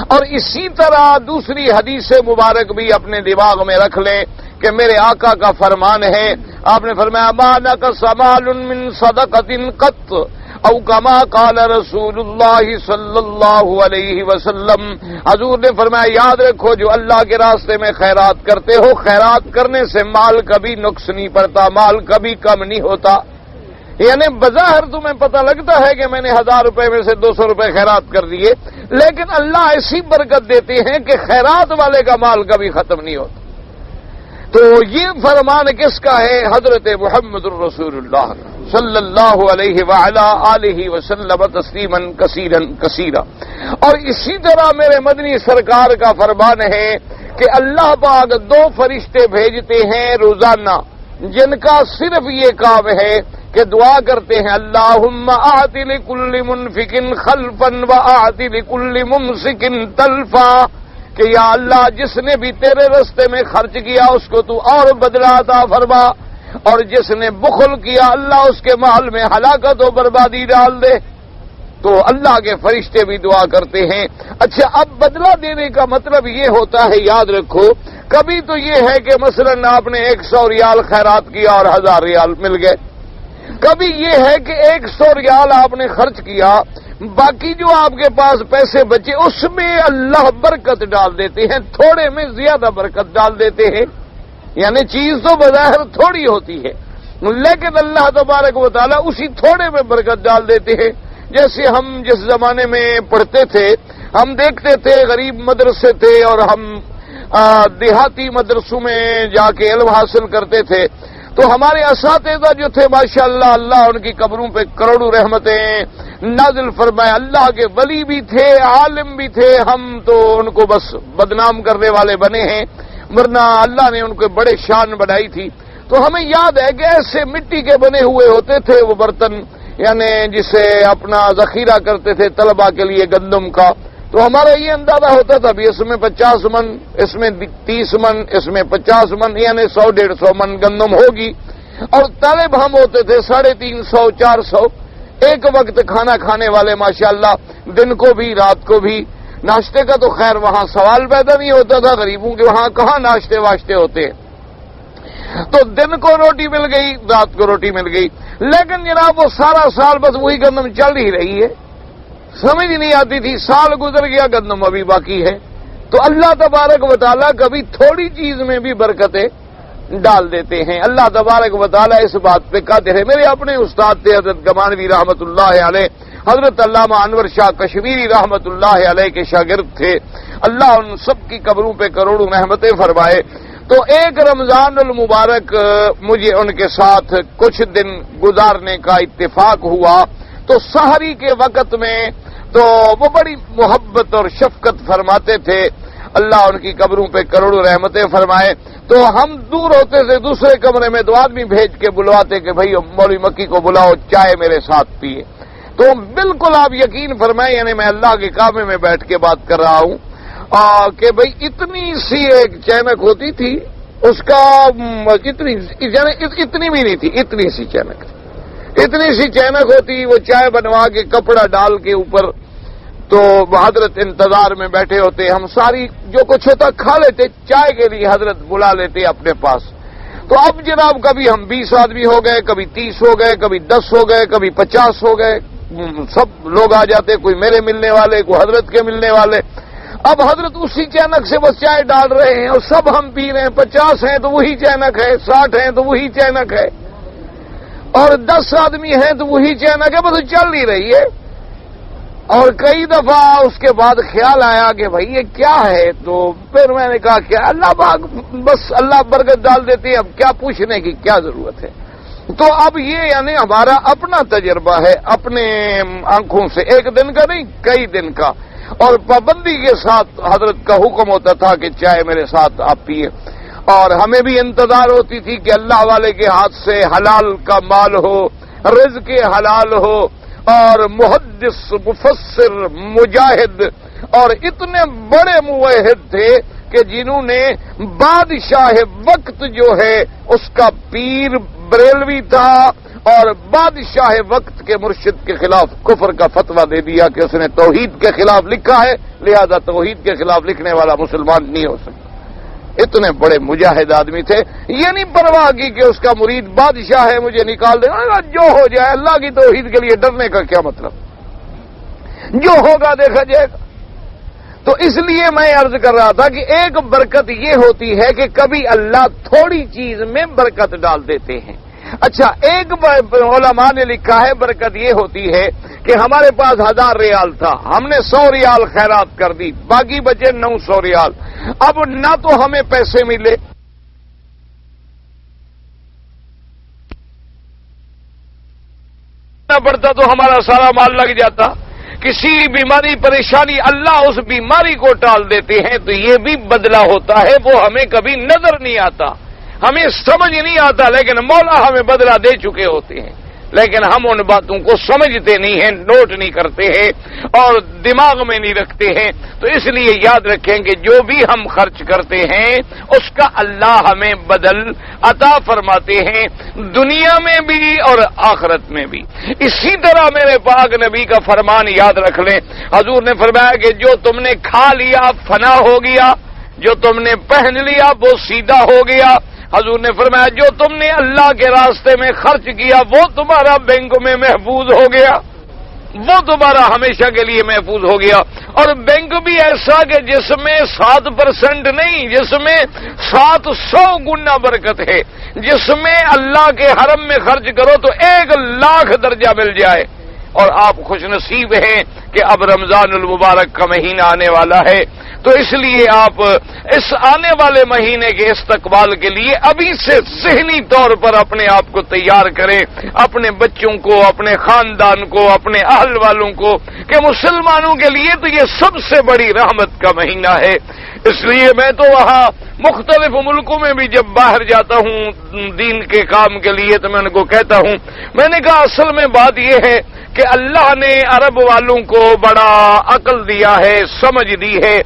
[SPEAKER 1] اور اسی طرح دوسری حدیث مبارک بھی اپنے دماغ میں رکھ لیں کہ میرے آقا کا فرمان ہے، آپ نے فرمایا ما نقص مال من صدقۃ قط او کما قال رسول اللہ صلی اللہ علیہ وسلم، حضور نے فرمایا یاد رکھو جو اللہ کے راستے میں خیرات کرتے ہو، خیرات کرنے سے مال کبھی نقص نہیں پڑتا، مال کبھی کم نہیں ہوتا۔ یعنی بظاہر تمہیں پتہ لگتا ہے کہ میں نے 1000 روپے میں سے 200 روپے خیرات کر دیے، لیکن اللہ ایسی برکت دیتے ہیں کہ خیرات والے کا مال کبھی ختم نہیں ہوتا۔ تو یہ فرمان کس کا ہے؟ حضرت محمد الرسول اللہ صلی اللہ علیہ وعلا آلہ وسلم تسلیما کثیرا کثیرا۔ اور اسی طرح میرے مدنی سرکار کا فرمان ہے کہ اللہ پاک 2 فرشتے بھیجتے ہیں روزانہ، جن کا صرف یہ کام ہے کہ دعا کرتے ہیں اللہم اعط لکل منفق خلفا واعط لکل ممسک تلفا، کہ یا اللہ جس نے بھی تیرے راستے میں خرچ کیا اس کو تو اور بدلہ عطا فرما، اور جس نے بخل کیا اللہ اس کے مال میں ہلاکت و بربادی ڈال دے۔ تو اللہ کے فرشتے بھی دعا کرتے ہیں۔ اچھا، اب بدلہ دینے کا مطلب یہ ہوتا ہے، یاد رکھو، کبھی تو یہ ہے کہ مثلا آپ نے 100 ریال خیرات کیا اور 1000 ریال مل گئے، کبھی یہ ہے کہ 100 ریال آپ نے خرچ کیا، باقی جو آپ کے پاس پیسے بچے اس میں اللہ برکت ڈال دیتے ہیں، تھوڑے میں زیادہ برکت ڈال دیتے ہیں۔ یعنی چیز تو بظاہر تھوڑی ہوتی ہے لیکن اللہ تبارک و تعالی اسی تھوڑے میں برکت ڈال دیتے ہیں۔ جیسے ہم جس زمانے میں پڑھتے تھے ہم دیکھتے تھے غریب مدرسے تھے اور ہم دیہاتی مدرسوں میں جا کے علم حاصل کرتے تھے، تو ہمارے اساتذہ جو تھے ماشاءاللہ اللہ ان کی قبروں پہ کروڑوں رحمتیں نازل فرمائے، اللہ کے ولی بھی تھے، عالم بھی تھے، ہم تو ان کو بس بدنام کرنے والے بنے ہیں، ورنہ اللہ نے ان کو بڑے شان بنائی تھی۔ تو ہمیں یاد ہے کہ ایسے مٹی کے بنے ہوئے ہوتے تھے وہ برتن، یعنی جسے اپنا ذخیرہ کرتے تھے طلبہ کے لیے گندم کا، تو ہمارا یہ اندازہ ہوتا تھا بھی اس میں 50 من، اس میں 30 من، اس میں 50 من، یعنی 100-150 من گندم ہوگی، اور طالب ہم ہوتے تھے 350-400، ایک وقت کھانا کھانے والے ماشاءاللہ، دن کو بھی رات کو بھی۔ ناشتے کا تو خیر وہاں سوال پیدا نہیں ہوتا تھا، غریبوں کے وہاں کہاں ناشتے واشتے ہوتے ہیں، تو دن کو روٹی مل گئی، رات کو روٹی مل گئی، لیکن جناب وہ سارا سال بس وہی گندم چل ہی رہی ہے، سمجھ نہیں آتی تھی، سال گزر گیا گندم ابھی باقی ہے۔ تو اللہ تبارک و تعالیٰ کبھی تھوڑی چیز میں بھی برکتیں ڈال دیتے ہیں، اللہ تبارک و تعالیٰ اس بات پہ قادر ہے۔ میرے اپنے استاد تھے حضرت گمانوی رحمت اللہ علیہ، حضرت علامہ انور شاہ کشمیری رحمت اللہ علیہ کے شاگرد تھے، اللہ ان سب کی قبروں پہ کروڑوں رحمتیں فرمائے۔ تو ایک رمضان المبارک مجھے ان کے ساتھ کچھ دن گزارنے کا اتفاق ہوا، تو سحری کے وقت میں تو وہ بڑی محبت اور شفقت فرماتے تھے، اللہ ان کی قبروں پہ کروڑوں رحمتیں فرمائے۔ تو ہم دور ہوتے تھے دوسرے کمرے میں، تو آدمی بھیج کے بلواتے کہ بھائی مولوی مکی کو بلاؤ چائے میرے ساتھ پیے۔ تو بالکل آپ یقین فرمائیں، یعنی میں اللہ کے کعبے میں بیٹھ کے بات کر رہا ہوں کہ بھئی اتنی سی ایک چینک ہوتی تھی، اس کا اتنی بھی نہیں تھی، اتنی سی چینک، اتنی سی چینک ہوتی، وہ چائے بنوا کے کپڑا ڈال کے اوپر، تو حضرت انتظار میں بیٹھے ہوتے، ہم ساری جو کچھ ہوتا کھا لیتے، چائے کے لیے حضرت بلا لیتے اپنے پاس۔ تو اب جناب کبھی ہم 20 آدمی ہو گئے، کبھی 30 ہو گئے، کبھی 10 ہو گئے، کبھی 50 ہو گئے، سب لوگ آ جاتے، کوئی میرے ملنے والے، کوئی حضرت کے ملنے والے۔ اب حضرت اسی چینک سے بس چائے ڈال رہے ہیں اور سب ہم پی رہے ہیں، 50 ہیں تو وہی چینک ہے، 60 ہیں تو وہی چینک ہے، اور 10 آدمی ہیں تو وہی چینک ہے، بس چل نہیں رہی ہے۔ اور کئی دفعہ اس کے بعد خیال آیا کہ بھائی یہ کیا ہے، تو پھر میں نے کہا کہ اللہ پاک بس اللہ برکت ڈال دیتے ہیں، اب کیا پوچھنے کی کیا ضرورت ہے۔ تو اب یہ یعنی ہمارا اپنا تجربہ ہے، اپنے آنکھوں سے، ایک دن کا نہیں کئی دن کا، اور پابندی کے ساتھ حضرت کا حکم ہوتا تھا کہ چائے میرے ساتھ آپ پیئے، اور ہمیں بھی انتظار ہوتی تھی کہ اللہ والے کے ہاتھ سے حلال کا مال ہو، رزق حلال ہو، اور محدث، مفسر، مجاہد اور اتنے بڑے موحد تھے کہ جنہوں نے بادشاہ وقت جو ہے اس کا پیر بریلوی تھا، اور بادشاہ وقت کے مرشد کے خلاف کفر کا فتویٰ دے دیا کہ اس نے توحید کے خلاف لکھا ہے، لہذا توحید کے خلاف لکھنے والا مسلمان نہیں ہو سکتا۔ اتنے بڑے مجاہد آدمی تھے، یہ نہیں پرواہ کی کہ اس کا مرید بادشاہ ہے مجھے نکال دے گا، جو ہو جائے، اللہ کی توحید کے لیے ڈرنے کا کیا مطلب، جو ہوگا دیکھا جائے گا۔ تو اس لیے میں عرض کر رہا تھا کہ ایک برکت یہ ہوتی ہے کہ کبھی اللہ تھوڑی چیز میں برکت ڈال دیتے ہیں۔ اچھا، ایک علماء نے لکھا ہے برکت یہ ہوتی ہے کہ ہمارے پاس 1000 ریال تھا، ہم نے 100 ریال خیرات کر دی، باقی بچے 900 ریال۔ اب نہ تو ہمیں پیسے ملے نہ پڑتا تو ہمارا سارا مال لگ جاتا، کسی بیماری پریشانی اللہ اس بیماری کو ٹال دیتے ہیں، تو یہ بھی بدلہ ہوتا ہے، وہ ہمیں کبھی نظر نہیں آتا، ہمیں سمجھ نہیں آتا، لیکن مولا ہمیں بدلہ دے چکے ہوتے ہیں، لیکن ہم ان باتوں کو سمجھتے نہیں ہیں، نوٹ نہیں کرتے ہیں اور دماغ میں نہیں رکھتے ہیں۔ تو اس لیے یاد رکھیں کہ جو بھی ہم خرچ کرتے ہیں اس کا اللہ ہمیں بدل عطا فرماتے ہیں، دنیا میں بھی اور آخرت میں بھی۔ اسی طرح میرے پاک نبی کا فرمان یاد رکھ لیں، حضور نے فرمایا کہ جو تم نے کھا لیا فنا ہو گیا، جو تم نے پہن لیا وہ سیدھا ہو گیا۔ حضور نے فرمایا جو تم نے اللہ کے راستے میں خرچ کیا وہ تمہارا بینک میں محفوظ ہو گیا، وہ تمہارا ہمیشہ کے لیے محفوظ ہو گیا۔ اور بینک بھی ایسا کہ جس میں 7% نہیں، جس میں 700 گنا برکت ہے، جس میں اللہ کے حرم میں خرچ کرو تو 1,00,000 درجہ مل جائے۔ اور آپ خوش نصیب ہیں کہ اب رمضان المبارک کا مہینہ آنے والا ہے، تو اس لیے آپ اس آنے والے مہینے کے استقبال کے لیے ابھی سے ذہنی طور پر اپنے آپ کو تیار کریں، اپنے بچوں کو، اپنے خاندان کو، اپنے اہل والوں کو، کہ مسلمانوں کے لیے تو یہ سب سے بڑی رحمت کا مہینہ ہے۔ اس لیے میں تو وہاں مختلف ملکوں میں بھی جب باہر جاتا ہوں دین کے کام کے لیے تو میں ان کو کہتا ہوں، میں نے کہا اصل میں بات یہ ہے کہ اللہ نے عرب والوں کو بڑا عقل دیا ہے، سمجھ دی ہے،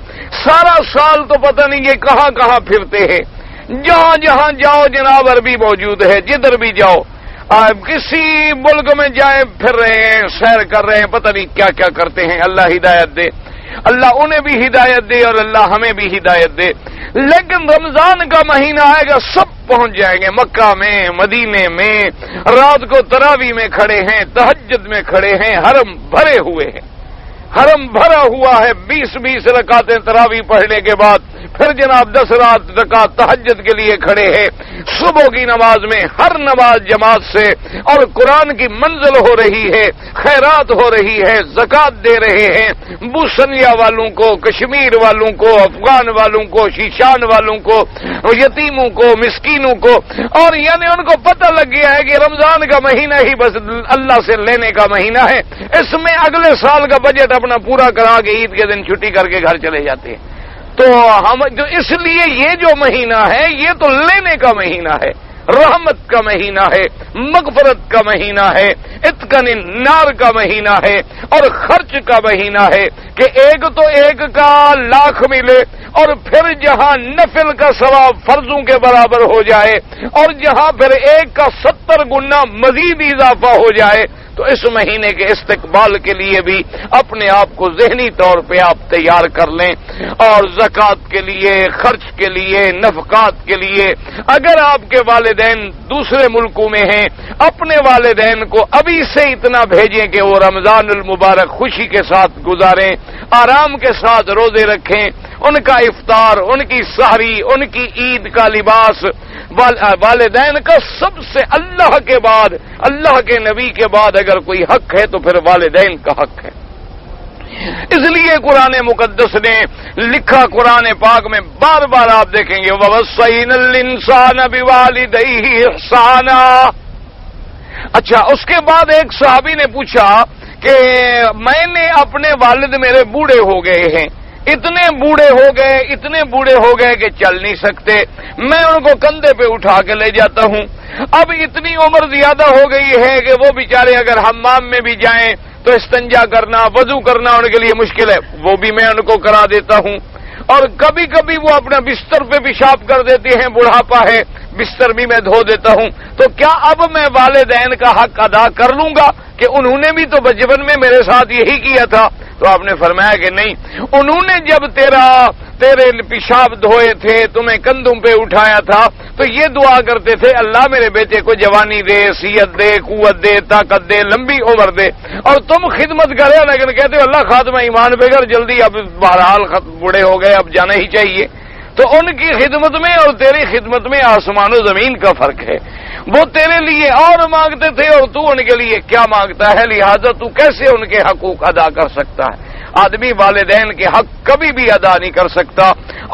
[SPEAKER 1] سارا سال تو پتہ نہیں یہ کہاں کہاں پھرتے ہیں، جہاں جہاں جاؤ جناب عربی موجود ہے، جدھر بھی جاؤ، آپ کسی ملک میں جائیں پھر رہے ہیں، سیر کر رہے ہیں، پتہ نہیں کیا کیا کرتے ہیں۔ اللہ ہدایت دے، اللہ انہیں بھی ہدایت دے اور اللہ ہمیں بھی ہدایت دے۔ لیکن رمضان کا مہینہ آئے گا، سب پہنچ جائیں گے مکہ میں، مدینے میں، رات کو تراویح میں کھڑے ہیں، تہجد میں کھڑے ہیں، حرم بھرے ہوئے ہیں، حرم بھرا ہوا ہے، 20 رکعتیں تراویح پڑھنے کے بعد پھر جناب 10 رکعت تہجد کے لیے کھڑے ہیں، صبح کی نماز میں ہر نماز جماعت سے، اور قرآن کی منزل ہو رہی ہے، خیرات ہو رہی ہے، زکوٰۃ دے رہے ہیں، بوسنیا والوں کو، کشمیر والوں کو، افغان والوں کو، شیشان والوں کو، یتیموں کو، مسکینوں کو، اور یعنی ان کو پتہ لگ گیا ہے کہ رمضان کا مہینہ ہی بس اللہ سے لینے کا مہینہ ہے، اس میں اگلے سال کا بجٹ اپنا پورا کرا کے عید کے دن چھٹی کر کے گھر چلے جاتے ہیں۔ تو ہم جو اس لیے یہ جو مہینہ ہے یہ تو لینے کا مہینہ ہے، رحمت کا مہینہ ہے، مغفرت کا مہینہ ہے، اتقان النار کا مہینہ ہے، اور خرچ کا مہینہ ہے کہ ایک تو ایک کا 1,00,000 ملے، اور پھر جہاں نفل کا ثواب فرضوں کے برابر ہو جائے، اور جہاں پھر ایک کا 70 گنا مزید اضافہ ہو جائے۔ تو اس مہینے کے استقبال کے لیے بھی اپنے آپ کو ذہنی طور پہ آپ تیار کر لیں، اور زکوٰۃ کے لیے، خرچ کے لیے، نفقات کے لیے، اگر آپ کے والدین دوسرے ملکوں میں ہیں، اپنے والدین کو ابھی سے اتنا بھیجیں کہ وہ رمضان المبارک خوشی کے ساتھ گزاریں، آرام کے ساتھ روزے رکھیں، ان کا افطار، ان کی سحری، ان کی عید کا لباس، والدین کا سب سے اللہ کے بعد، اللہ کے نبی کے بعد اگر کوئی حق ہے تو پھر والدین کا حق ہے۔ اس لیے قرآن مقدس نے لکھا، قرآن پاک میں بار بار آپ دیکھیں گے وَوَصَّيْنَا الْإِنسَانَ بِوَالِدَيْهِ إِحْسَانًا۔ اچھا، اس کے بعد ایک صحابی نے پوچھا کہ میں نے اپنے والد میرے بوڑھے ہو گئے ہیں، اتنے بوڑھے ہو گئے کہ چل نہیں سکتے، میں ان کو کندھے پہ اٹھا کے لے جاتا ہوں۔ اب اتنی عمر زیادہ ہو گئی ہے کہ وہ بیچارے اگر حمام میں بھی جائیں تو استنجا کرنا، وضو کرنا ان کے لیے مشکل ہے، وہ بھی میں ان کو کرا دیتا ہوں، اور کبھی کبھی وہ اپنا بستر پہ پیشاب کر دیتے ہیں، بڑھاپا ہے، بستر بھی میں دھو دیتا ہوں، تو کیا اب میں والدین کا حق ادا کر لوں گا کہ انہوں نے بھی تو بچپن میں میرے ساتھ یہی کیا تھا؟ تو آپ نے فرمایا کہ نہیں، انہوں نے جب تیرے پیشاب دھوئے تھے، تمہیں کندھوں پہ اٹھایا تھا، تو یہ دعا کرتے تھے اللہ میرے بیٹے کو جوانی دے، صحت دے، قوت دے، طاقت دے، لمبی عمر دے، اور تم خدمت کرے لیکن کہتے ہو اللہ خاتمہ ایمان پہ کر جلدی، اب بہرحال بوڑھے ہو گئے اب جانا ہی چاہیے۔ تو ان کی خدمت میں اور تیری خدمت میں آسمان و زمین کا فرق ہے، وہ تیرے لیے اور مانگتے تھے اور تو ان کے لیے کیا مانگتا ہے، لہذا تو کیسے ان کے حقوق ادا کر سکتا ہے؟ آدمی والدین کے حق کبھی بھی ادا نہیں کر سکتا،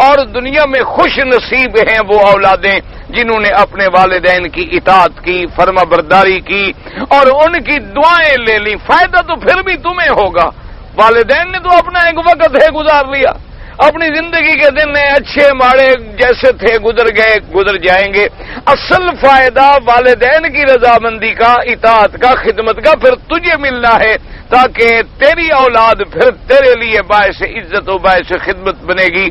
[SPEAKER 1] اور دنیا میں خوش نصیب ہیں وہ اولادیں جنہوں نے اپنے والدین کی اطاعت کی، فرما برداری کی اور ان کی دعائیں لے لی، فائدہ تو پھر بھی تمہیں ہوگا۔ والدین نے تو اپنا ایک وقت ہے گزار لیا، اپنی زندگی کے دن اچھے ماڑے جیسے تھے گزر جائیں گے، اصل فائدہ والدین کی رضامندی کا، اطاعت کا، خدمت کا پھر تجھے ملنا ہے، تاکہ تیری اولاد پھر تیرے لیے باعث عزت و باعث خدمت بنے گی،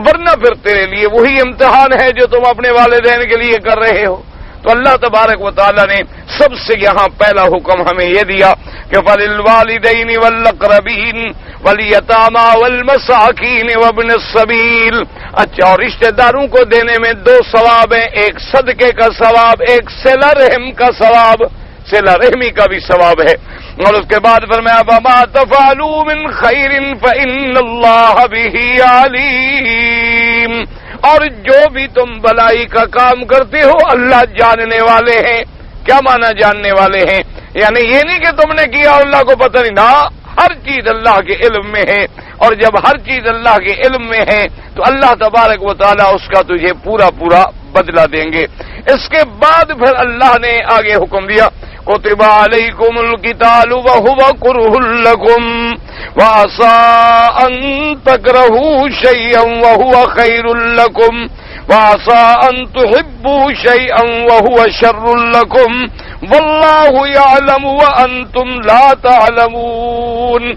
[SPEAKER 1] ورنہ پھر تیرے لیے وہی امتحان ہے جو تم اپنے والدین کے لیے کر رہے ہو۔ تو اللہ تبارک و تعالی نے سب سے یہاں پہلا حکم ہمیں یہ دیا کہ فَلِلْوَالِدَيْنِ وَالْأَقْرَبِينَ وَالْيَتَامَى وَالْمَسَاكِينِ وَابْنِ السَّبِيلِ۔ اچھا، اور رشتہ داروں کو دینے میں دو ثواب ہیں، ایک صدقے کا ثواب، ایک صلہ رحم کا ثواب، صلہ رحمی کا بھی ثواب ہے۔ اور اس کے بعد فرمایا وَمَا تَفْعَلُوا مِنْ خَيْرٍ فَإِنَّ اللَّهَ بِهِ عَلِيمٌ۔ اور جو بھی تم بلائی کا کام کرتے ہو اللہ جاننے والے ہیں۔ کیا معنی جاننے والے ہیں؟ یعنی یہ نہیں کہ تم نے کیا اللہ کو پتہ نہیں، نہ، ہر چیز اللہ کے علم میں ہے، اور جب ہر چیز اللہ کے علم میں ہے تو اللہ تبارک و تعالی اس کا تجھے پورا بدلہ دیں گے۔ اس کے بعد پھر اللہ نے آگے حکم دیا کتب علیکم القتال وهو کرہ لکم وعسى ان تکرہوا شیئا وهو خیر لکم وعسى ان تحبوا شیئا وهو شر لکم واللہ یعلم وانتم لا تعلمون۔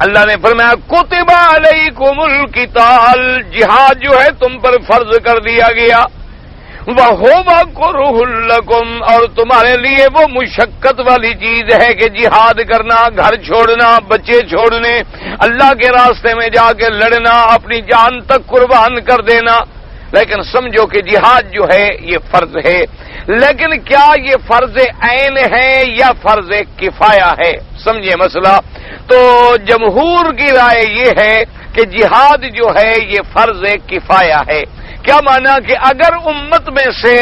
[SPEAKER 1] اللہ نے فرمایا کتب علیکم القتال، جہاد جو ہے تم پر فرض کر دیا گیا، وَهُوَ كُرْهٌ لَكُمْ، اور تمہارے لیے وہ مشقت والی چیز ہے کہ جہاد کرنا، گھر چھوڑنا، بچے چھوڑنے، اللہ کے راستے میں جا کے لڑنا، اپنی جان تک قربان کر دینا، لیکن سمجھو کہ جہاد جو ہے یہ فرض ہے، لیکن کیا یہ فرض عین ہے یا فرض کفایہ ہے؟ سمجھے مسئلہ؟ تو جمہور کی رائے یہ ہے کہ جہاد جو ہے یہ فرض کفایہ ہے۔ کیا مانا کہ اگر امت میں سے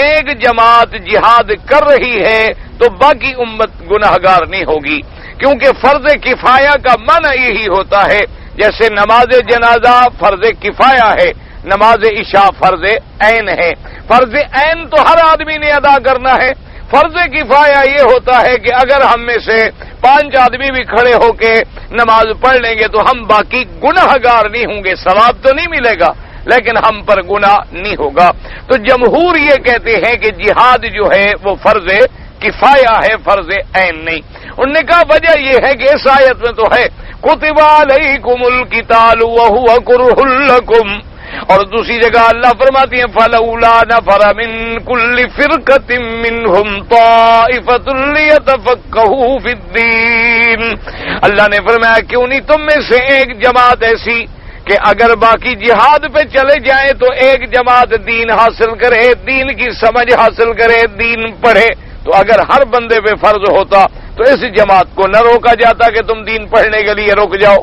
[SPEAKER 1] ایک جماعت جہاد کر رہی ہے تو باقی امت گناہگار نہیں ہوگی، کیونکہ فرض کفایہ کا معنی یہی ہوتا ہے، جیسے نماز جنازہ فرض کفایہ ہے، نماز عشاء فرض عین ہے۔ فرض عین تو ہر آدمی نے ادا کرنا ہے، فرض کفایہ یہ ہوتا ہے کہ اگر ہم میں سے 5 آدمی بھی کھڑے ہو کے نماز پڑھ لیں گے تو ہم باقی گناہگار نہیں ہوں گے، ثواب تو نہیں ملے گا لیکن ہم پر گناہ نہیں ہوگا۔ تو جمہور یہ کہتے ہیں کہ جہاد جو ہے وہ فرض کفایہ ہے، فرض عین نہیں۔ انہوں نے کہا وجہ یہ ہے کہ اس آیت میں تو ہے کتب علیکم القتال وهو کرہ لکم، اور دوسری جگہ اللہ فرماتی ہیں فلولا نفر من کل فرقۃ منہم طائفۃ لیتفقہوا فی الدین۔ اللہ نے فرمایا کیوں نہیں تم میں سے ایک جماعت ایسی کہ اگر باقی جہاد پہ چلے جائیں تو ایک جماعت دین حاصل کرے، دین کی سمجھ حاصل کرے، دین پڑھے۔ تو اگر ہر بندے پہ فرض ہوتا تو اس جماعت کو نہ روکا جاتا کہ تم دین پڑھنے کے لیے رک جاؤ،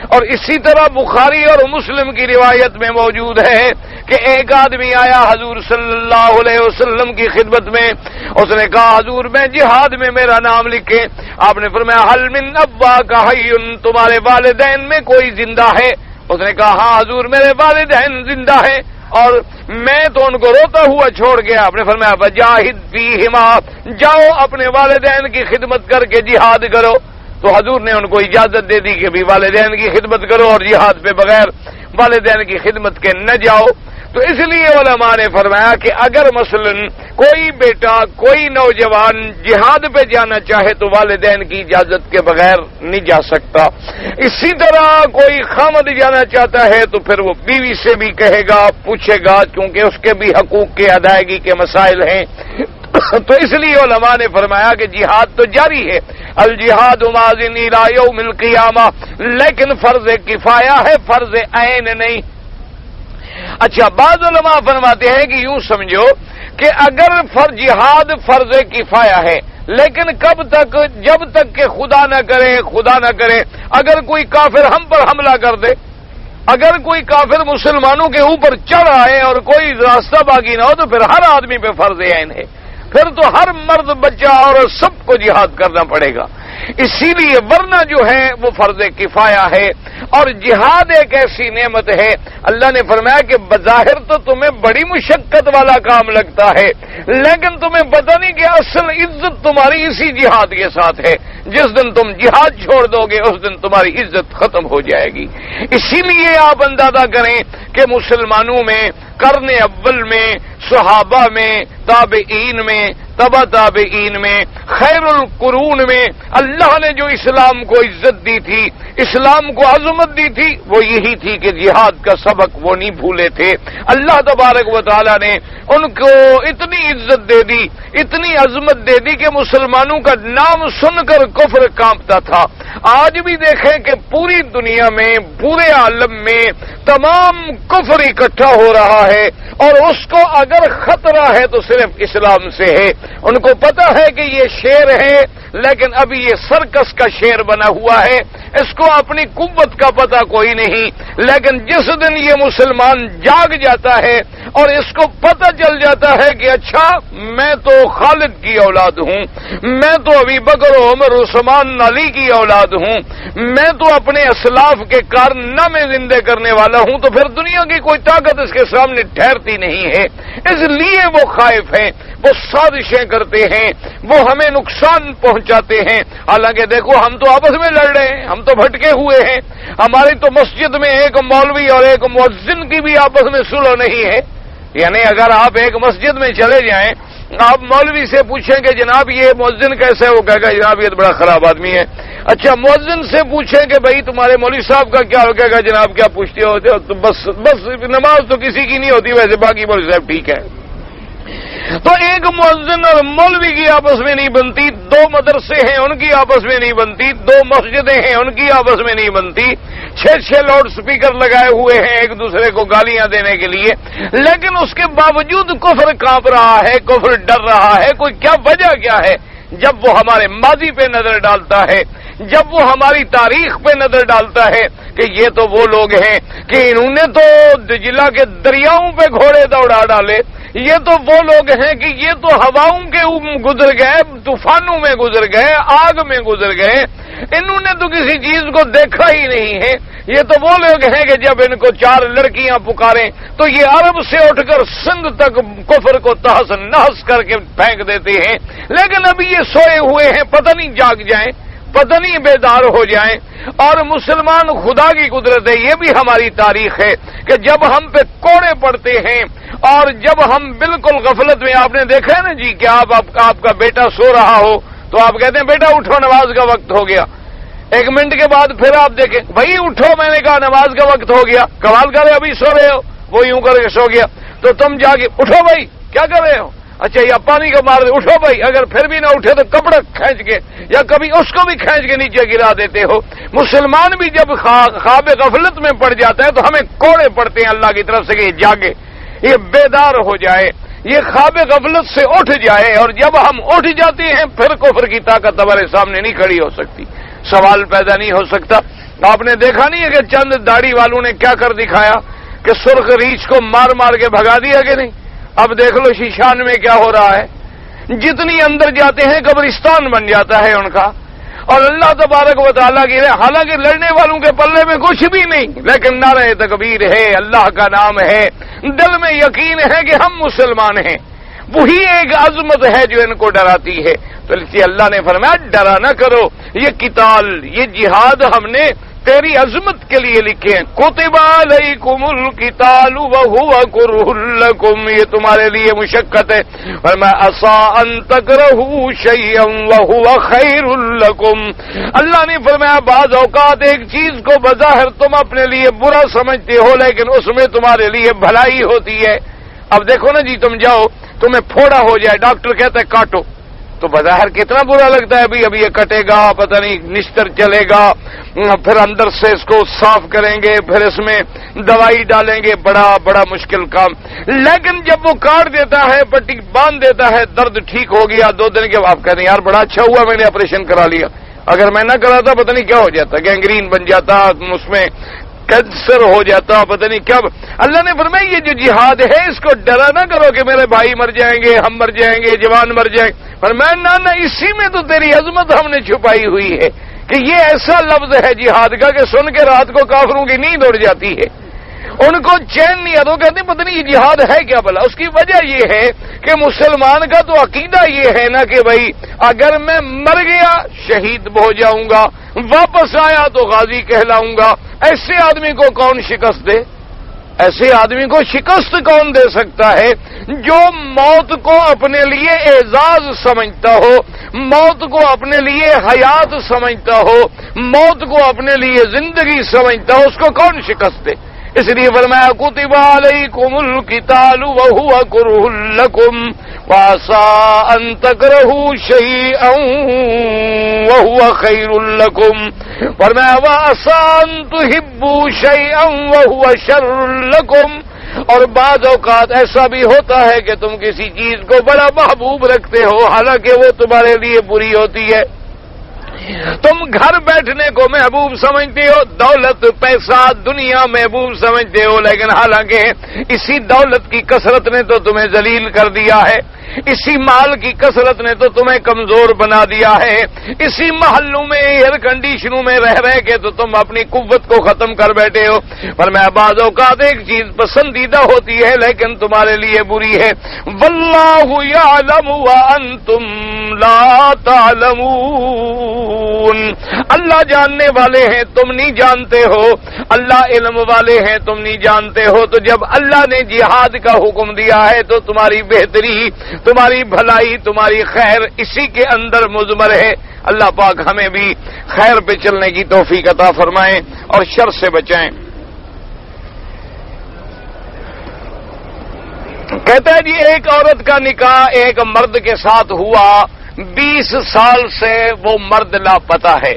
[SPEAKER 1] اور اسی طرح بخاری اور مسلم کی روایت میں موجود ہے کہ ایک آدمی آیا حضور صلی اللہ علیہ وسلم کی خدمت میں، اس نے کہا حضور میں جہاد میں میرا نام لکھیں۔ آپ نے فرمایا حل من اباک حی، تمہارے والدین میں کوئی زندہ ہے؟ اس نے کہا ہاں حضور میرے والدین زندہ ہیں اور میں تو ان کو روتا ہوا چھوڑ گیا۔ آپ نے فرمایا فجاہد فیہما، جاؤ اپنے والدین کی خدمت کر کے جہاد کرو۔ تو حضور نے ان کو اجازت دے دی کہ بھی والدین کی خدمت کرو اور جہاد پہ بغیر والدین کی خدمت کے نہ جاؤ۔ تو اس لیے علماء نے فرمایا کہ اگر مثلا کوئی بیٹا کوئی نوجوان جہاد پہ جانا چاہے تو والدین کی اجازت کے بغیر نہیں جا سکتا۔ اسی طرح کوئی خامد جانا چاہتا ہے تو پھر وہ بیوی سے بھی کہے گا، پوچھے گا، کیونکہ اس کے بھی حقوق کے ادائیگی کے مسائل ہیں۔ تو اس لیے علماء نے فرمایا کہ جہاد تو جاری ہے، الجہاد ماضٍ الی یوم القیامہ، لیکن فرض کفایہ ہے، فرض عین نہیں۔ اچھا، بعض علماء فرماتے ہیں کہ یوں سمجھو کہ اگر جہاد فرض کفایہ ہے، لیکن کب تک؟ جب تک کہ خدا نہ کرے اگر کوئی کافر ہم پر حملہ کر دے، اگر کوئی کافر مسلمانوں کے اوپر چڑھ آئے اور کوئی راستہ باقی نہ ہو تو پھر ہر آدمی پہ فرض عین ہے، پھر تو ہر مرد بچہ اور سب کو جہاد کرنا پڑے گا۔ اسی لیے ورنہ جو ہے وہ فرض کفایہ ہے۔ اور جہاد ایک ایسی نعمت ہے، اللہ نے فرمایا کہ بظاہر تو تمہیں بڑی مشقت والا کام لگتا ہے، لیکن تمہیں پتہ نہیں کہ اصل عزت تمہاری اسی جہاد کے ساتھ ہے۔ جس دن تم جہاد چھوڑ دو گے اس دن تمہاری عزت ختم ہو جائے گی۔ اسی لیے آپ اندازہ کریں کہ مسلمانوں میں قرن اول میں، صحابہ میں، تابعین میں، تبع تابعین میں، خیر القرون میں اللہ نے جو اسلام کو عزت دی تھی، اسلام کو عظمت دی تھی، وہ یہی تھی کہ جہاد کا سبق وہ نہیں بھولے تھے۔ اللہ تبارک و تعالی نے ان کو اتنی عزت دے دی، اتنی عظمت دے دی کہ مسلمانوں کا نام سن کر کفر کانپتا تھا۔ آج بھی دیکھیں کہ پوری دنیا میں، پورے عالم میں تمام کفر اکٹھا ہو رہا ہے، اور اس کو اگر خطرہ ہے تو صرف اسلام سے ہے۔ ان کو پتا ہے کہ یہ شیر ہے، لیکن ابھی یہ سرکس کا شیر بنا ہوا ہے، اس کو اپنی قوت کا پتہ کوئی نہیں۔ لیکن جس دن یہ مسلمان جاگ جاتا ہے اور اس کو پتہ چل جاتا ہے کہ اچھا میں تو خالد کی اولاد ہوں، میں تو ابھی بکر و عمر عثمان علی کی اولاد ہوں، میں تو اپنے اسلاف کے کارنامے زندہ کرنے والا ہوں، تو پھر دنیا کی کوئی طاقت اس کے سامنے ٹھہرتی نہیں ہے۔ اس لیے وہ خائف ہیں، وہ سازشیں کرتے ہیں، وہ ہمیں نقصان پہنچاتے ہیں۔ حالانکہ دیکھو ہم تو آپس میں لڑ رہے ہیں، ہم تو بھٹکے ہوئے ہیں، ہماری تو مسجد میں ایک مولوی اور ایک مؤذن کی بھی آپس میں صلح نہیں ہے۔ یعنی اگر آپ ایک مسجد میں چلے جائیں، آپ مولوی سے پوچھیں کہ جناب یہ مؤذن کیسے ہے، وہ کہے گا جناب یہ تو بڑا خراب آدمی ہے۔ اچھا مؤذن سے پوچھیں کہ بھائی تمہارے مولوی صاحب کا کیا ہو، کہے گا جناب کیا پوچھتے ہوتے ہو، تو بس نماز تو کسی کی نہیں ہوتی، ویسے باقی مولوی صاحب ٹھیک ہے۔ تو ایک مؤذن اور مولوی کی آپس میں نہیں بنتی، دو مدرسے ہیں ان کی آپس میں نہیں بنتی، دو مسجدیں ہیں ان کی آپس میں نہیں بنتی، 6 لاؤڈ سپیکر لگائے ہوئے ہیں ایک دوسرے کو گالیاں دینے کے لیے، لیکن اس کے باوجود کفر کانپ رہا ہے، کفر ڈر رہا ہے۔ کوئی کیا وجہ کیا ہے؟ جب وہ ہمارے ماضی پہ نظر ڈالتا ہے، جب وہ ہماری تاریخ پہ نظر ڈالتا ہے کہ یہ تو وہ لوگ ہیں کہ انہوں نے تو دجلہ کے دریاؤں پہ گھوڑے دوڑا ڈالے، یہ تو وہ لوگ ہیں کہ یہ تو ہواؤں کے گزر گئے، طوفانوں میں گزر گئے، آگ میں گزر گئے، انہوں نے تو کسی چیز کو دیکھا ہی نہیں ہے۔ یہ تو وہ لوگ ہیں کہ جب ان کو 4 لڑکیاں پکاریں تو یہ عرب سے اٹھ کر سندھ تک کفر کو تہس نہس کر کے پھینک دیتے ہیں، لیکن ابھی یہ سوئے ہوئے ہیں، پتہ نہیں جاگ جائیں، پتہ نہیں بیدار ہو جائیں۔ اور مسلمان خدا کی قدرت ہے، یہ بھی ہماری تاریخ ہے کہ جب ہم پہ کوڑے پڑتے ہیں اور جب ہم بالکل غفلت میں، آپ نے دیکھا ہے نا جی کہ آپ کا بیٹا سو رہا ہو تو آپ کہتے ہیں بیٹا اٹھو نماز کا وقت ہو گیا، 1 منٹ کے بعد پھر آپ دیکھیں بھائی اٹھو، میں نے کہا نماز کا وقت ہو گیا، کمال کر رہے ابھی سو رہے ہو، وہ یوں کر کے سو گیا، تو تم جا کے اٹھو بھائی کیا کر رہے ہو، اچھا یا پانی کا مار دے اٹھو بھائی، اگر پھر بھی نہ اٹھے تو کپڑا کھینچ کے یا کبھی اس کو بھی کھینچ کے نیچے گرا دیتے ہو۔ مسلمان بھی جب خواب غفلت میں پڑ جاتا ہے تو ہمیں کوڑے پڑتے ہیں اللہ کی طرف سے کہ یہ جاگے، یہ بیدار ہو جائے، یہ خواب غفلت سے اٹھ جائے، اور جب ہم اٹھ جاتے ہیں پھر کفر کی طاقت ہمارے سامنے نہیں کھڑی ہو سکتی، سوال پیدا نہیں ہو سکتا۔ آپ نے دیکھا نہیں ہے کہ چند داڑھی والوں نے کیا کر دکھایا کہ سرخ ریچھ کو مار مار کے بھگا دیا کہ نہیں؟ اب دیکھ لو شیشان میں کیا ہو رہا ہے، جتنی اندر جاتے ہیں قبرستان بن جاتا ہے ان کا. اور اللہ تبارک و تعالیٰ کی حالانکہ لڑنے والوں کے پلے میں کچھ بھی نہیں، لیکن نعرہ تکبیر ہے، اللہ کا نام ہے، دل میں یقین ہے کہ ہم مسلمان ہیں. وہی ایک عظمت ہے جو ان کو ڈراتی ہے. تو اس لیے اللہ نے فرمایا ڈرا نہ کرو، یہ قتال، یہ جہاد ہم نے تیری عظمت کے لیے لکھے ہیں. کتب علیکم القتال وہو کرہ لکم، یہ تمہارے لیے مشقت ہے. فرمایا عسیٰ ان تکرہوا شیئا وہو خیر لکم. اللہ نے فرمایا بعض اوقات ایک چیز کو بظاہر تم اپنے لیے برا سمجھتے ہو لیکن اس میں تمہارے لیے بھلائی ہوتی ہے. اب دیکھو نا جی، تم جاؤ تمہیں پھوڑا ہو جائے، ڈاکٹر کہتا ہے کاٹو، تو بظاہر کتنا برا لگتا ہے، ابھی یہ کٹے گا، پتہ نہیں نشتر چلے گا، پھر اندر سے اس کو صاف کریں گے، پھر اس میں دوائی ڈالیں گے، بڑا مشکل کام. لیکن جب وہ کاٹ دیتا ہے، پٹی باندھ دیتا ہے، درد ٹھیک ہو گیا، 2 دن کے بعد کہتے ہیں یار بڑا اچھا ہوا میں نے آپریشن کرا لیا، اگر میں نہ کراتا پتہ نہیں کیا ہو جاتا، گینگرین بن جاتا، اس میں کینسر ہو جاتا، پتہ نہیں کیا. اللہ نے فرمایا یہ جو جہاد ہے اس کو ڈرا نہ کرو کہ میرے بھائی مر جائیں گے، ہم مر جائیں گے، جوان مر جائیں گے. فرمایا نہ اسی میں تو تیری عظمت ہم نے چھپائی ہوئی ہے کہ یہ ایسا لفظ ہے جہاد کا کہ سن کے رات کو کافروں کی نیند اڑ جاتی ہے، ان کو چین نہیں آتا، وہ کہتے ہیں پتہ نہیں یہ جہاد ہے کیا بھلا. اس کی وجہ یہ ہے کہ مسلمان کا تو عقیدہ یہ ہے نا کہ بھائی اگر میں مر گیا شہید ہو جاؤں گا، واپس آیا تو غازی کہلاؤں گا. ایسے آدمی کو کون شکست دے؟ ایسے آدمی کو شکست کون دے سکتا ہے جو موت کو اپنے لیے اعزاز سمجھتا ہو، موت کو اپنے لیے حیات سمجھتا ہو، موت کو اپنے لیے زندگی سمجھتا ہو، اس کو کون شکست دے؟ اس لیے فرمایا کتب علیکم القتال وہو کرہ لکم وعسیٰ ان تکرہوا شیئا وہو خیر لکم. فرمایا وعسیٰ ان تحبوا شیئا وہو شر لکم. اور بعض اوقات ایسا بھی ہوتا ہے کہ تم کسی چیز کو بڑا محبوب رکھتے ہو حالانکہ وہ تمہارے لیے بری ہوتی ہے. تم گھر بیٹھنے کو محبوب سمجھتے ہو، دولت، پیسہ، دنیا محبوب سمجھتے ہو، لیکن حالانکہ اسی دولت کی کثرت نے تو تمہیں ذلیل کر دیا ہے، اسی مال کی کثرت نے تو تمہیں کمزور بنا دیا ہے، اسی محلوں میں ایئر کنڈیشنوں میں رہ کے تو تم اپنی قوت کو ختم کر بیٹھے ہو. پر میں بعض اوقات ایک چیز پسندیدہ ہوتی ہے لیکن تمہارے لیے بری ہے. واللہ یعلم وانتم لا تعلمون. اللہ جاننے والے ہیں تم نہیں جانتے ہو، اللہ علم والے ہیں تم نہیں جانتے ہو. تو جب اللہ نے جہاد کا حکم دیا ہے تو تمہاری بہتری، تمہاری بھلائی، تمہاری خیر اسی کے اندر مضمر ہے. اللہ پاک ہمیں بھی خیر پہ چلنے کی توفیق عطا فرمائیں اور شر سے بچائیں. کہتا ہے جی ایک عورت کا نکاح ایک مرد کے ساتھ ہوا، 20 سال سے وہ مرد لاپتہ ہے.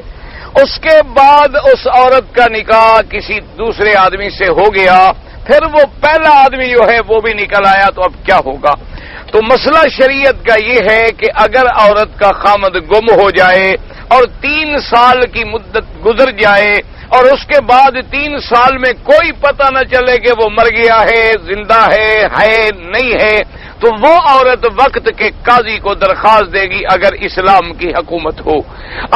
[SPEAKER 1] اس کے بعد اس عورت کا نکاح کسی دوسرے آدمی سے ہو گیا، پھر وہ پہلا آدمی جو ہے وہ بھی نکل آیا، تو اب کیا ہوگا؟ تو مسئلہ شریعت کا یہ ہے کہ اگر عورت کا خامد گم ہو جائے اور 3 سال کی مدت گزر جائے اور اس کے بعد 3 سال میں کوئی پتہ نہ چلے کہ وہ مر گیا ہے، زندہ ہے نہیں ہے، تو وہ عورت وقت کے قاضی کو درخواست دے گی اگر اسلام کی حکومت ہو.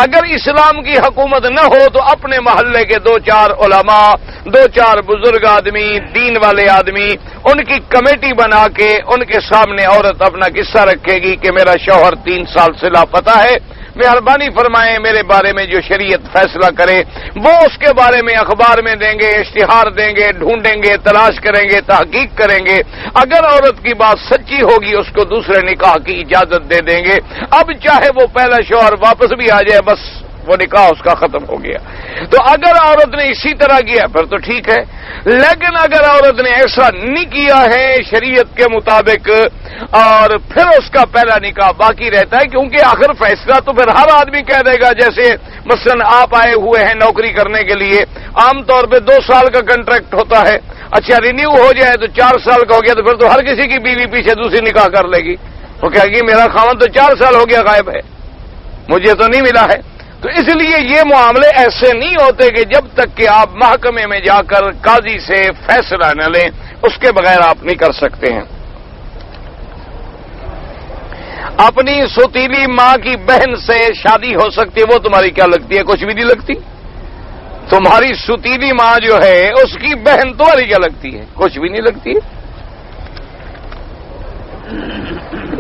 [SPEAKER 1] اگر اسلام کی حکومت نہ ہو تو اپنے محلے کے 2-4 علماء، 2-4 بزرگ آدمی، دین والے آدمی، ان کی کمیٹی بنا کے ان کے سامنے عورت اپنا قصہ رکھے گی کہ میرا شوہر 3 سال سے لاپتہ ہے، مہربانی فرمائیں میرے بارے میں جو شریعت فیصلہ کرے وہ اس کے بارے میں اخبار میں دیں گے، اشتہار دیں گے، ڈھونڈیں گے، تلاش کریں گے، تحقیق کریں گے. اگر عورت کی بات سچی ہوگی اس کو دوسرے نکاح کی اجازت دے دیں گے. اب چاہے وہ پہلا شوہر واپس بھی آ جائے، بس وہ نکاح اس کا ختم ہو گیا. تو اگر عورت نے اسی طرح کیا پھر تو ٹھیک ہے، لیکن اگر عورت نے ایسا نہیں کیا ہے شریعت کے مطابق اور پھر اس کا پہلا نکاح باقی رہتا ہے، کیونکہ آخر فیصلہ تو پھر ہر آدمی کہہ دے گا. جیسے مثلا آپ آئے ہوئے ہیں نوکری کرنے کے لیے، عام طور پہ 2 سال کا کنٹریکٹ ہوتا ہے، اچھا رینیو ہو جائے تو 4 سال کا ہو گیا، تو پھر تو ہر کسی کی بیوی پیچھے دوسری نکاح کر لے گی. وہ کہے گی میرا خاوند تو 4 سال ہو گیا غائب ہے، مجھے تو نہیں ملا ہے. تو اس لیے یہ معاملے ایسے نہیں ہوتے کہ جب تک کہ آپ محکمے میں جا کر قاضی سے فیصلہ نہ لیں اس کے بغیر آپ نہیں کر سکتے ہیں۔ اپنی سوتیلی ماں کی بہن سے شادی ہو سکتی ہے، وہ تمہاری کیا لگتی ہے؟ کچھ بھی نہیں لگتی۔ تمہاری سوتیلی ماں جو ہے اس کی بہن تمہاری کیا لگتی ہے؟ کچھ بھی نہیں لگتی ہے۔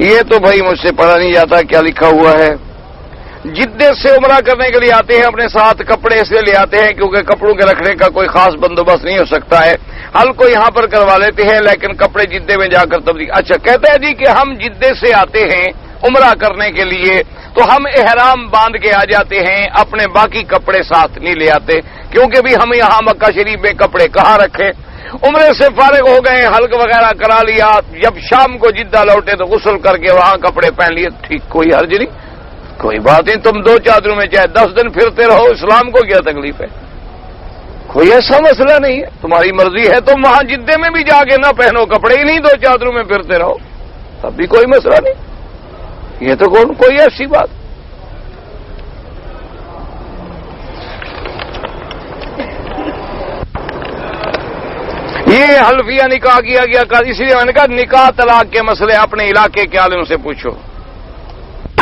[SPEAKER 1] یہ تو بھائی مجھ سے پڑھا نہیں جاتا کیا لکھا ہوا ہے۔ جدے سے عمرہ کرنے کے لیے آتے ہیں، اپنے ساتھ کپڑے اس لیے لے آتے ہیں کیونکہ کپڑوں کے رکھنے کا کوئی خاص بندوبست نہیں ہو سکتا ہے، حل کو یہاں پر کروا لیتے ہیں لیکن کپڑے جدے میں جا کر تبدیل۔ اچھا، کہتا ہے جی کہ ہم جدے سے آتے ہیں عمرہ کرنے کے لیے تو ہم احرام باندھ کے آ جاتے ہیں، اپنے باقی کپڑے ساتھ نہیں لے آتے کیونکہ بھی ہم یہاں مکہ شریف میں کپڑے کہاں رکھیں۔ عمرے سے فارغ ہو گئے، حلق وغیرہ کرا لیا، جب شام کو جدہ لوٹے تو غسل کر کے وہاں کپڑے پہن لیے، ٹھیک، کوئی حرج نہیں، کوئی بات نہیں۔ تم 2 چادروں میں چاہے 10 دن پھرتے رہو، اسلام کو کیا تکلیف ہے؟ کوئی ایسا مسئلہ نہیں ہے، تمہاری مرضی ہے، تم وہاں جدے میں بھی جا کے نہ پہنو کپڑے ہی نہیں، 2 چادروں میں پھرتے رہو، تب بھی کوئی مسئلہ نہیں۔ یہ تو کوئی ایسی بات۔ یہ حلفیہ نکاح کیا گیا، اسی لیے میں نے کہا نکاح طلاق کے مسئلے اپنے علاقے کے عالم سے پوچھو۔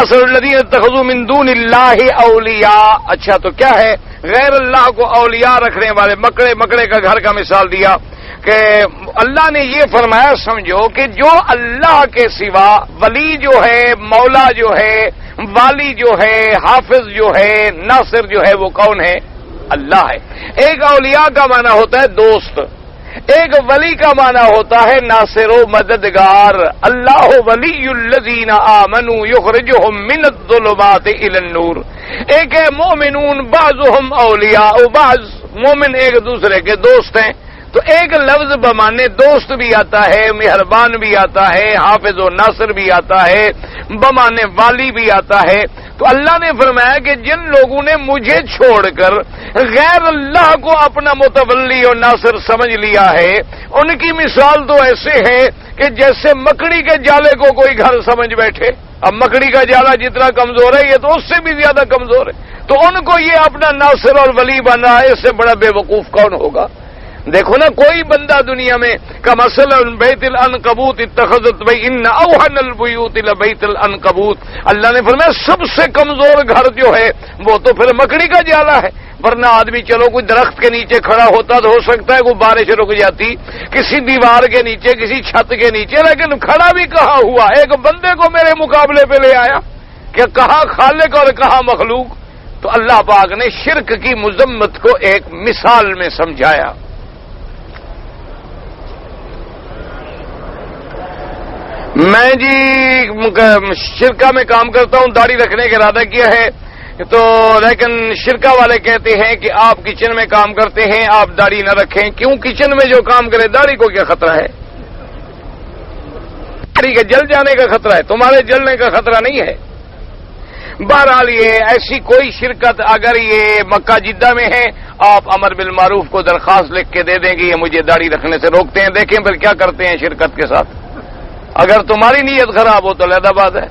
[SPEAKER 1] اصل الذین اتخذوا من دون اللہ اولیاء، اچھا تو کیا ہے؟ غیر اللہ کو اولیاء رکھنے والے، مکڑے کا گھر کا مثال دیا کہ اللہ نے یہ فرمایا سمجھو کہ جو اللہ کے سوا ولی جو ہے، مولا جو ہے، والی جو ہے، حافظ جو ہے، ناصر جو ہے، وہ کون ہے؟ اللہ ہے۔ ایک اولیاء کا معنی ہوتا ہے دوست، ایک ولی کا معنی ہوتا ہے ناصر و مددگار۔ اللہ ولی الذین آمنوا یخرجہم من الظلمات الی النور۔ ایک ہے مومنون بعضهم اولیاء، بعض مومن ایک دوسرے کے دوست ہیں۔ تو ایک لفظ بمانے دوست بھی آتا ہے، مہربان بھی آتا ہے، حافظ و ناصر بھی آتا ہے، بمانے والی بھی آتا ہے۔ تو اللہ نے فرمایا کہ جن لوگوں نے مجھے چھوڑ کر غیر اللہ کو اپنا متولی اور ناصر سمجھ لیا ہے، ان کی مثال تو ایسے ہے کہ جیسے مکڑی کے جالے کو کوئی گھر سمجھ بیٹھے۔ اب مکڑی کا جالا جتنا کمزور ہے یہ تو اس سے بھی زیادہ کمزور ہے، تو ان کو یہ اپنا ناصر اور ولی بنا ہے، اس سے بڑا بے وقوف کون ہوگا؟ دیکھو نا، کوئی بندہ دنیا میں کمثل بیت العنکبوت اتخذت ان اوہن البیوت لبیت العنکبوت، اللہ نے فرمایا سب سے کمزور گھر جو ہے وہ تو پھر مکڑی کا جالا ہے۔ ورنہ آدمی چلو کوئی درخت کے نیچے کھڑا ہوتا تو ہو سکتا ہے کوئی بارش رک جاتی، کسی دیوار کے نیچے، کسی چھت کے نیچے، لیکن کھڑا بھی کہاں ہوا؟ ایک بندے کو میرے مقابلے پہ لے آیا کہ کہاں خالق اور کہاں مخلوق۔ تو اللہ پاک نے شرک کی مذمت کو ایک مثال میں سمجھایا۔ میں جی شرکا میں کام کرتا ہوں، داڑھی رکھنے کا ارادہ کیا ہے، تو لیکن شرکا والے کہتے ہیں کہ آپ کچن میں کام کرتے ہیں، آپ داڑھی نہ رکھیں۔ کیوں؟ کچن میں جو کام کرے داڑھی کو کیا خطرہ ہے؟ داڑھی کے جل جانے کا خطرہ ہے، تمہارے جلنے کا خطرہ نہیں ہے۔ بہرحال یہ ایسی کوئی شرکت اگر یہ مکہ جدہ میں ہے، آپ امر بالمعروف کو درخواست لکھ کے دے دیں گے یہ مجھے داڑھی رکھنے سے روکتے ہیں، دیکھیں پھر کیا کرتے ہیں شرکت کے ساتھ۔ اگر تمہاری نیت خراب ہو تو علیحدہ بات ہے،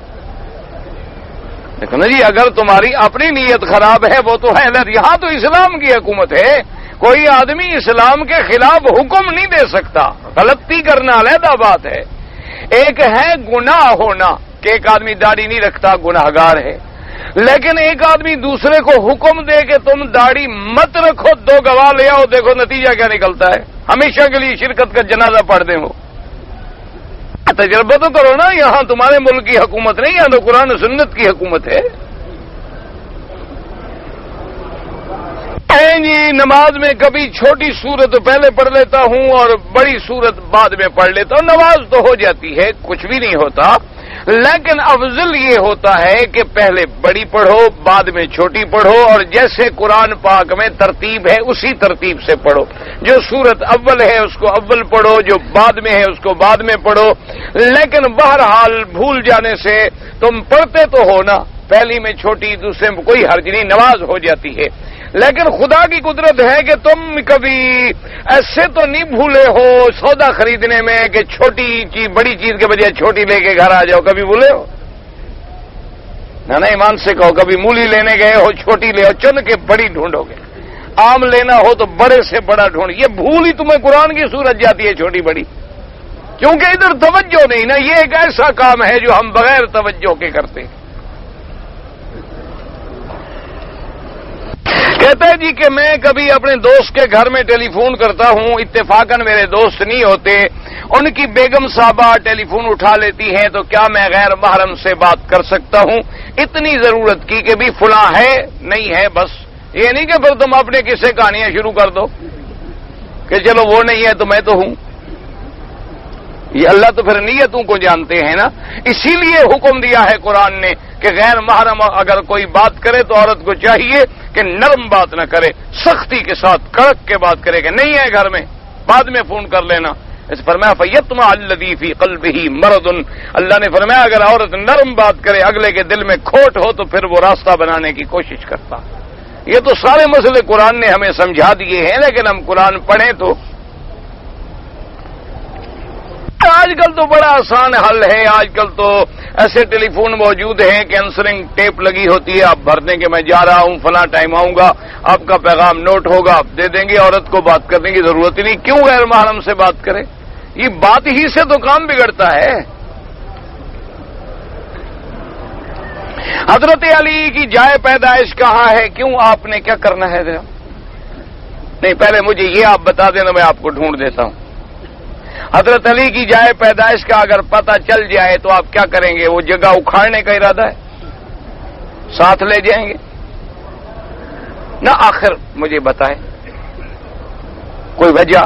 [SPEAKER 1] دیکھو نا جی، اگر تمہاری اپنی نیت خراب ہے وہ تو ہے، یہاں تو اسلام کی حکومت ہے، کوئی آدمی اسلام کے خلاف حکم نہیں دے سکتا، غلطی کرنا علیحدہ بات ہے۔ ایک ہے گناہ ہونا کہ ایک آدمی داڑھی نہیں رکھتا، گناہگار ہے، لیکن ایک آدمی دوسرے کو حکم دے کہ تم داڑھی مت رکھو، 2 گواہ لے آؤ، دیکھو نتیجہ کیا نکلتا ہے، ہمیشہ کے لیے شرکت کا جنازہ پڑھ دیں وہ۔ تجربہ تو کرو نا، یہاں تمہارے ملک کی حکومت نہیں، یہاں تو قرآن و سنت کی حکومت ہے۔ جی نماز میں کبھی چھوٹی سورت پہلے پڑھ لیتا ہوں اور بڑی سورت بعد میں پڑھ لیتا ہوں، نماز تو ہو جاتی ہے، کچھ بھی نہیں ہوتا، لیکن افضل یہ ہوتا ہے کہ پہلے بڑی پڑھو، بعد میں چھوٹی پڑھو، اور جیسے قرآن پاک میں ترتیب ہے اسی ترتیب سے پڑھو، جو سورت اول ہے اس کو اول پڑھو، جو بعد میں ہے اس کو بعد میں پڑھو، لیکن بہرحال بھول جانے سے تم پڑھتے تو ہو نا، پہلی میں چھوٹی، دوسرے میں کوئی حرج نہیں، نماز ہو جاتی ہے۔ لیکن خدا کی قدرت ہے کہ تم کبھی ایسے تو نہیں بھولے ہو سودا خریدنے میں کہ چھوٹی چیز بڑی چیز کے بجائے چھوٹی لے کے گھر آ جاؤ، کبھی بھولے ہو؟ نہ ایمان سے کہو، کبھی مولی لینے گئے ہو چھوٹی لے ہو، چن کے بڑی ڈھونڈو گے، آم لینا ہو تو بڑے سے بڑا ڈھونڈ، یہ بھول ہی تمہیں قرآن کی صورت جاتی ہے چھوٹی بڑی، کیونکہ ادھر توجہ نہیں نا، یہ ایک ایسا کام ہے جو ہم بغیر توجہ کے کرتے ہیں۔ کہتا ہے جی کہ میں کبھی اپنے دوست کے گھر میں ٹیلی فون کرتا ہوں، اتفاقاً میرے دوست نہیں ہوتے، ان کی بیگم صاحبہ ٹیلی فون اٹھا لیتی ہیں، تو کیا میں غیر محرم سے بات کر سکتا ہوں؟ اتنی ضرورت کی کہ بھی فلاں ہے نہیں ہے، بس یہ نہیں کہ پھر تم اپنے قصے کہانیاں شروع کر دو کہ چلو وہ نہیں ہے تو میں تو ہوں۔ یہ اللہ تو پھر نیتوں کو جانتے ہیں نا، اسی لیے حکم دیا ہے قرآن نے کہ غیر محرم اگر کوئی بات کرے تو عورت کو چاہیے کہ نرم بات نہ کرے، سختی کے ساتھ کڑک کے بات کرے کہ نہیں ہے گھر میں، بعد میں فون کر لینا۔ اس فرمایا فیطمع الذی فی قلبہ مرض، اللہ نے فرمایا اگر عورت نرم بات کرے، اگلے کے دل میں کھوٹ ہو تو پھر وہ راستہ بنانے کی کوشش کرتا۔ یہ تو سارے مسئلے قرآن نے ہمیں سمجھا دیے ہیں، لیکن ہم قرآن پڑھیں تو آج کل تو بڑا آسان حل ہے، آج کل تو ایسے ٹیلی فون موجود ہیں کہ آنسرنگ ٹیپ لگی ہوتی ہے، آپ بھر دیں کہ میں جا رہا ہوں فلاں ٹائم آؤں گا، آپ کا پیغام نوٹ ہوگا، آپ دے دیں گے، عورت کو بات کرنے کی ضرورت ہی نہیں، کیوں غیر محرم سے بات کرے؟ یہ بات ہی سے تو کام بگڑتا ہے۔ حضرت علی کی جائے پیدائش کہاں ہے؟ کیوں آپ نے کیا کرنا ہے؟ نہیں پہلے مجھے یہ آپ بتا دینا، میں آپ کو ڈھونڈ دیتا ہوں۔ حضرت علی کی جائے پیدائش کا اگر پتہ چل جائے تو آپ کیا کریں گے؟ وہ جگہ اکھاڑنے کا ارادہ ہے؟ ساتھ لے جائیں گے؟ نہ آخر مجھے بتائیں کوئی وجہ؟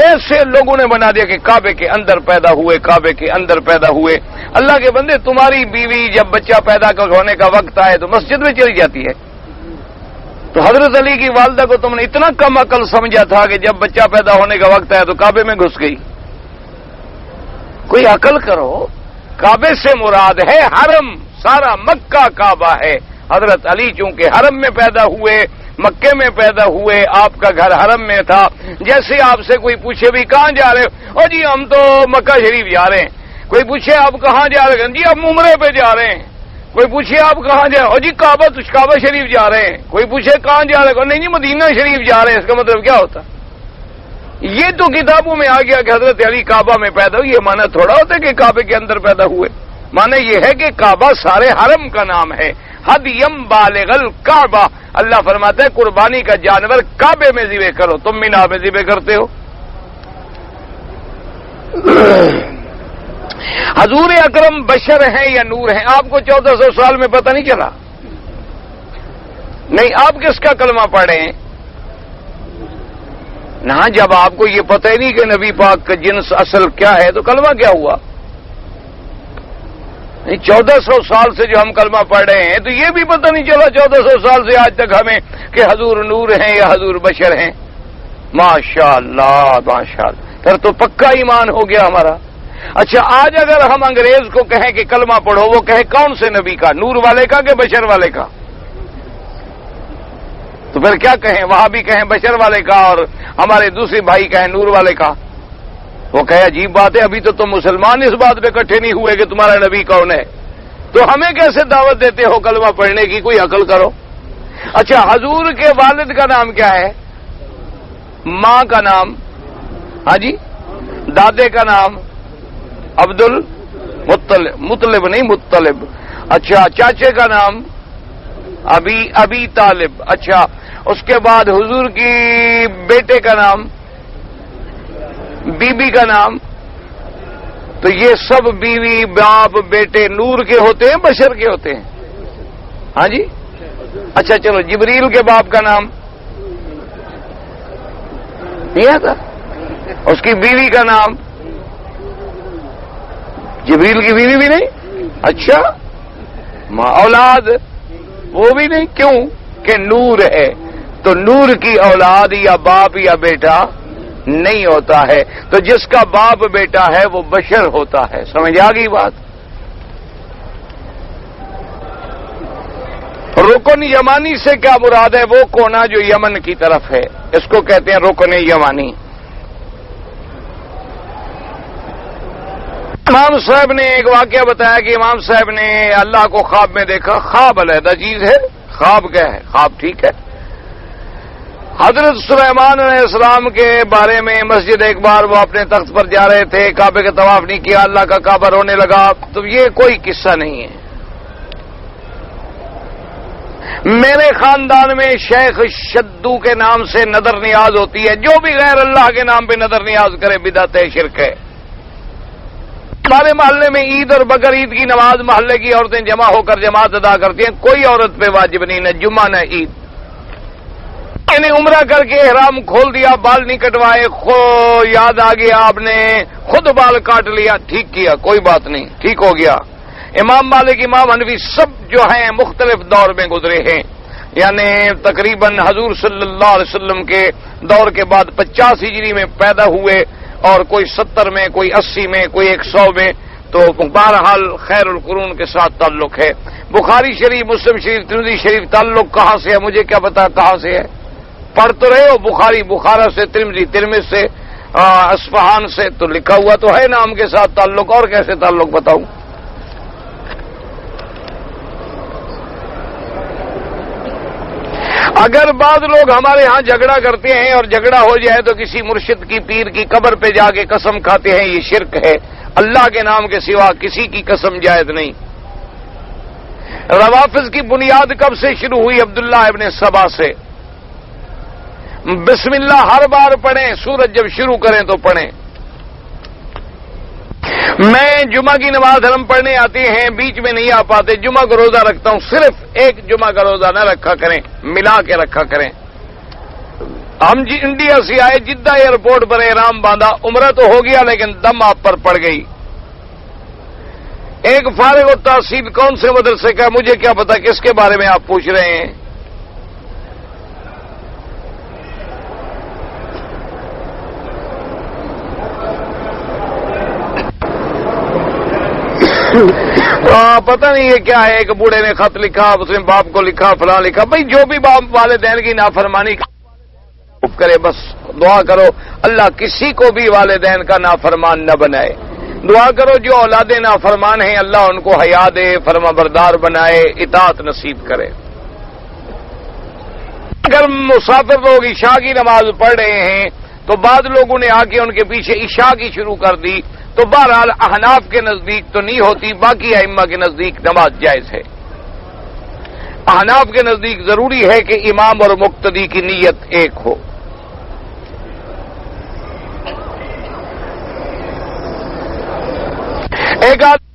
[SPEAKER 1] ایسے لوگوں نے بنا دیا کہ کعبے کے اندر پیدا ہوئے، کعبے کے اندر پیدا ہوئے۔ اللہ کے بندے، تمہاری بیوی جب بچہ پیدا ہونے کا وقت آئے تو مسجد میں چلی جاتی ہے، تو حضرت علی کی والدہ کو تم نے اتنا کم عقل سمجھا تھا کہ جب بچہ پیدا ہونے کا وقت آیا تو کعبے میں گھس گئی۔ کوئی عقل کرو، کعبے سے مراد ہے حرم، سارا مکہ کعبہ ہے۔ حضرت علی چونکہ حرم میں پیدا ہوئے، مکے میں پیدا ہوئے، آپ کا گھر حرم میں تھا۔ جیسے آپ سے کوئی پوچھے بھی کہاں جا رہے ہو؟ او جی ہم تو مکہ شریف جا رہے ہیں۔ کوئی پوچھے آپ کہاں جا رہے ہیں؟ جی ہم عمرے پہ جا رہے ہیں۔ کوئی پوچھے آپ کہاں جا رہے ہیں؟ او جی کعبہ شریف جا رہے ہیں۔ کوئی پوچھے کہاں جا رہے ہیں؟ نہیں جی مدینہ شریف جا رہے ہیں۔ اس کا مطلب کیا ہوتا؟ یہ تو کتابوں میں آ گیا کہ حضرت علی کعبہ میں پیدا ہوئی، یہ معنی تھوڑا ہوتا ہے کہ کعبے کے اندر پیدا ہوئے۔ معنی یہ ہے کہ کعبہ سارے حرم کا نام ہے۔ ہدیم بالغ الکعبہ، اللہ فرماتا ہے قربانی کا جانور کعبے میں ذبح کرو، تم مینا میں ذبح کرتے ہو۔ حضور اکرم بشر ہیں یا نور ہیں؟ آپ کو 1400 سال میں پتہ نہیں چلا؟ نہیں، آپ کس کا کلمہ پڑھے ہیں؟ نہ جب آپ کو یہ پتہ ہی نہیں کہ نبی پاک کا جنس اصل کیا ہے تو کلمہ کیا ہوا؟ 1400 سال سے جو ہم کلمہ پڑھ رہے ہیں تو یہ بھی پتہ نہیں چلا 1400 سال سے آج تک ہمیں کہ حضور نور ہیں یا حضور بشر ہیں۔ ماشاءاللہ ماشاءاللہ، پھر تو پکا ایمان ہو گیا ہمارا۔ اچھا آج اگر ہم انگریز کو کہیں کہ کلمہ پڑھو، وہ کہے کون سے نبی کا؟ نور والے کا کہ بشر والے کا؟ تو پھر کیا کہیں؟ وہاں بھی کہیں بشر والے کا اور ہمارے دوسرے بھائی کہیں نور والے کا؟ وہ کہے عجیب بات ہے، ابھی تو تم مسلمان اس بات پہ اکٹھے نہیں ہوئے کہ تمہارا نبی کون ہے، تو ہمیں کیسے دعوت دیتے ہو کلمہ پڑھنے کی؟ کوئی عقل کرو۔ اچھا حضور کے والد کا نام کیا ہے؟ ماں کا نام؟ ہاں جی، دادے کا نام؟ عبد المطلب، مطلب نہیں مطلب۔ اچھا چاچے کا نام؟ ابی طالب۔ اچھا اس کے بعد حضور کی بیٹے کا نام؟ بی بی کا نام؟ تو یہ سب بیوی باپ بیٹے نور کے ہوتے ہیں بشر کے ہوتے ہیں؟ ہاں جی۔ اچھا چلو جبریل کے باپ کا نام نہیں آتا؟ اس کی بیوی کا نام؟ جبریل کی بیوی بھی نہیں؟ اچھا اولاد وہ بھی نہیں؟ کیوں کہ نور ہے، تو نور کی اولاد یا باپ یا بیٹا نہیں ہوتا ہے، تو جس کا باپ بیٹا ہے وہ بشر ہوتا ہے۔ سمجھ آ گئی بات؟ رکن یمانی سے کیا مراد ہے؟ وہ کونا جو یمن کی طرف ہے، اس کو کہتے ہیں رکن یمانی۔ امام صاحب نے ایک واقعہ بتایا کہ امام صاحب نے اللہ کو خواب میں دیکھا. خواب علیحدہ چیز ہے، خواب کیا ہے؟ خواب ٹھیک ہے. حضرت سلیمان علیہ السلام کے بارے میں مسجد ایک بار وہ اپنے تخت پر جا رہے تھے، کعبے کا طواف نہیں کیا، اللہ کا کعبہ رونے لگا. تو یہ کوئی قصہ نہیں ہے. میرے خاندان میں شیخ شدو کے نام سے نظر نیاز ہوتی ہے. جو بھی غیر اللہ کے نام پہ نظر نیاز کرے بدعت ہے، شرک ہے. ہمارے محلے میں عید اور بقر عید کی نماز محلے کی عورتیں جمع ہو کر جماعت ادا کرتی ہیں. کوئی عورت پہ واجب نہیں، نہ جمعہ نہ عید. انہیں عمرہ کر کے احرام کھول دیا، بال نہیں کٹوائے، یاد آ گیا آپ نے خود بال کاٹ لیا، ٹھیک کیا، کوئی بات نہیں، ٹھیک ہو گیا. امام مالک، امام حنفی سب جو ہیں مختلف دور میں گزرے ہیں. یعنی تقریباً حضور صلی اللہ علیہ وسلم کے دور کے بعد 50 ہجری میں پیدا ہوئے، اور کوئی 70 میں، کوئی 80 میں، کوئی 100 میں. تو بہرحال خیر القرون کے ساتھ تعلق ہے. بخاری شریف، مسلم شریف، ترمذی شریف تعلق کہاں سے ہے مجھے کیا پتا کہاں سے ہے. پڑھ تو رہے ہو بخاری، بخارا سے، ترمذی، ترمذ سے، اصفہان سے، تو لکھا ہوا تو ہے نام کے ساتھ تعلق. اور کیسے تعلق بتاؤں؟ اگر بعض لوگ ہمارے ہاں جھگڑا کرتے ہیں اور جھگڑا ہو جائے تو کسی مرشد کی، پیر کی قبر پہ جا کے قسم کھاتے ہیں، یہ شرک ہے. اللہ کے نام کے سوا کسی کی قسم جائز نہیں. روافض کی بنیاد کب سے شروع ہوئی؟ عبداللہ ابن سبا سے. بسم اللہ ہر بار پڑھیں، سورج جب شروع کریں تو پڑھیں. میں جمعہ کی نماز ہم پڑھنے آتے ہیں، بیچ میں نہیں آ پاتے، جمعہ کا روزہ رکھتا ہوں. صرف ایک جمعہ کا روزہ نہ رکھا کریں، ملا کے رکھا کریں. ہم انڈیا سے آئے، جدہ ایئرپورٹ پر احرام باندھا، عمرہ تو ہو گیا لیکن دم آپ پر پڑ گئی. ایک فارغ التحصیل کون سے مدرسے کا، مجھے کیا پتا کس کے بارے میں آپ پوچھ رہے ہیں. پتہ نہیں یہ کیا ہے. ایک بوڑھے نے خط لکھا، اس نے باپ کو لکھا، فلاں لکھا. بھائی جو بھی باپ والدین کی نافرمانی کرے بس دعا کرو اللہ کسی کو بھی والدین کا نافرمان نہ بنائے. دعا کرو جو اولادیں نافرمان ہیں اللہ ان کو حیا دے، فرما بردار بنائے، اطاعت نصیب کرے. اگر مسافر لوگ عشاء کی نماز پڑھ رہے ہیں تو بعض لوگوں نے آ کے ان کے پیچھے عشاء کی شروع کر دی، تو بہرحال احناف کے نزدیک تو نہیں ہوتی، باقی ائمہ کے نزدیک نماز جائز ہے. احناف کے نزدیک ضروری ہے کہ امام اور مقتدی کی نیت ایک ہو. ایک آدمی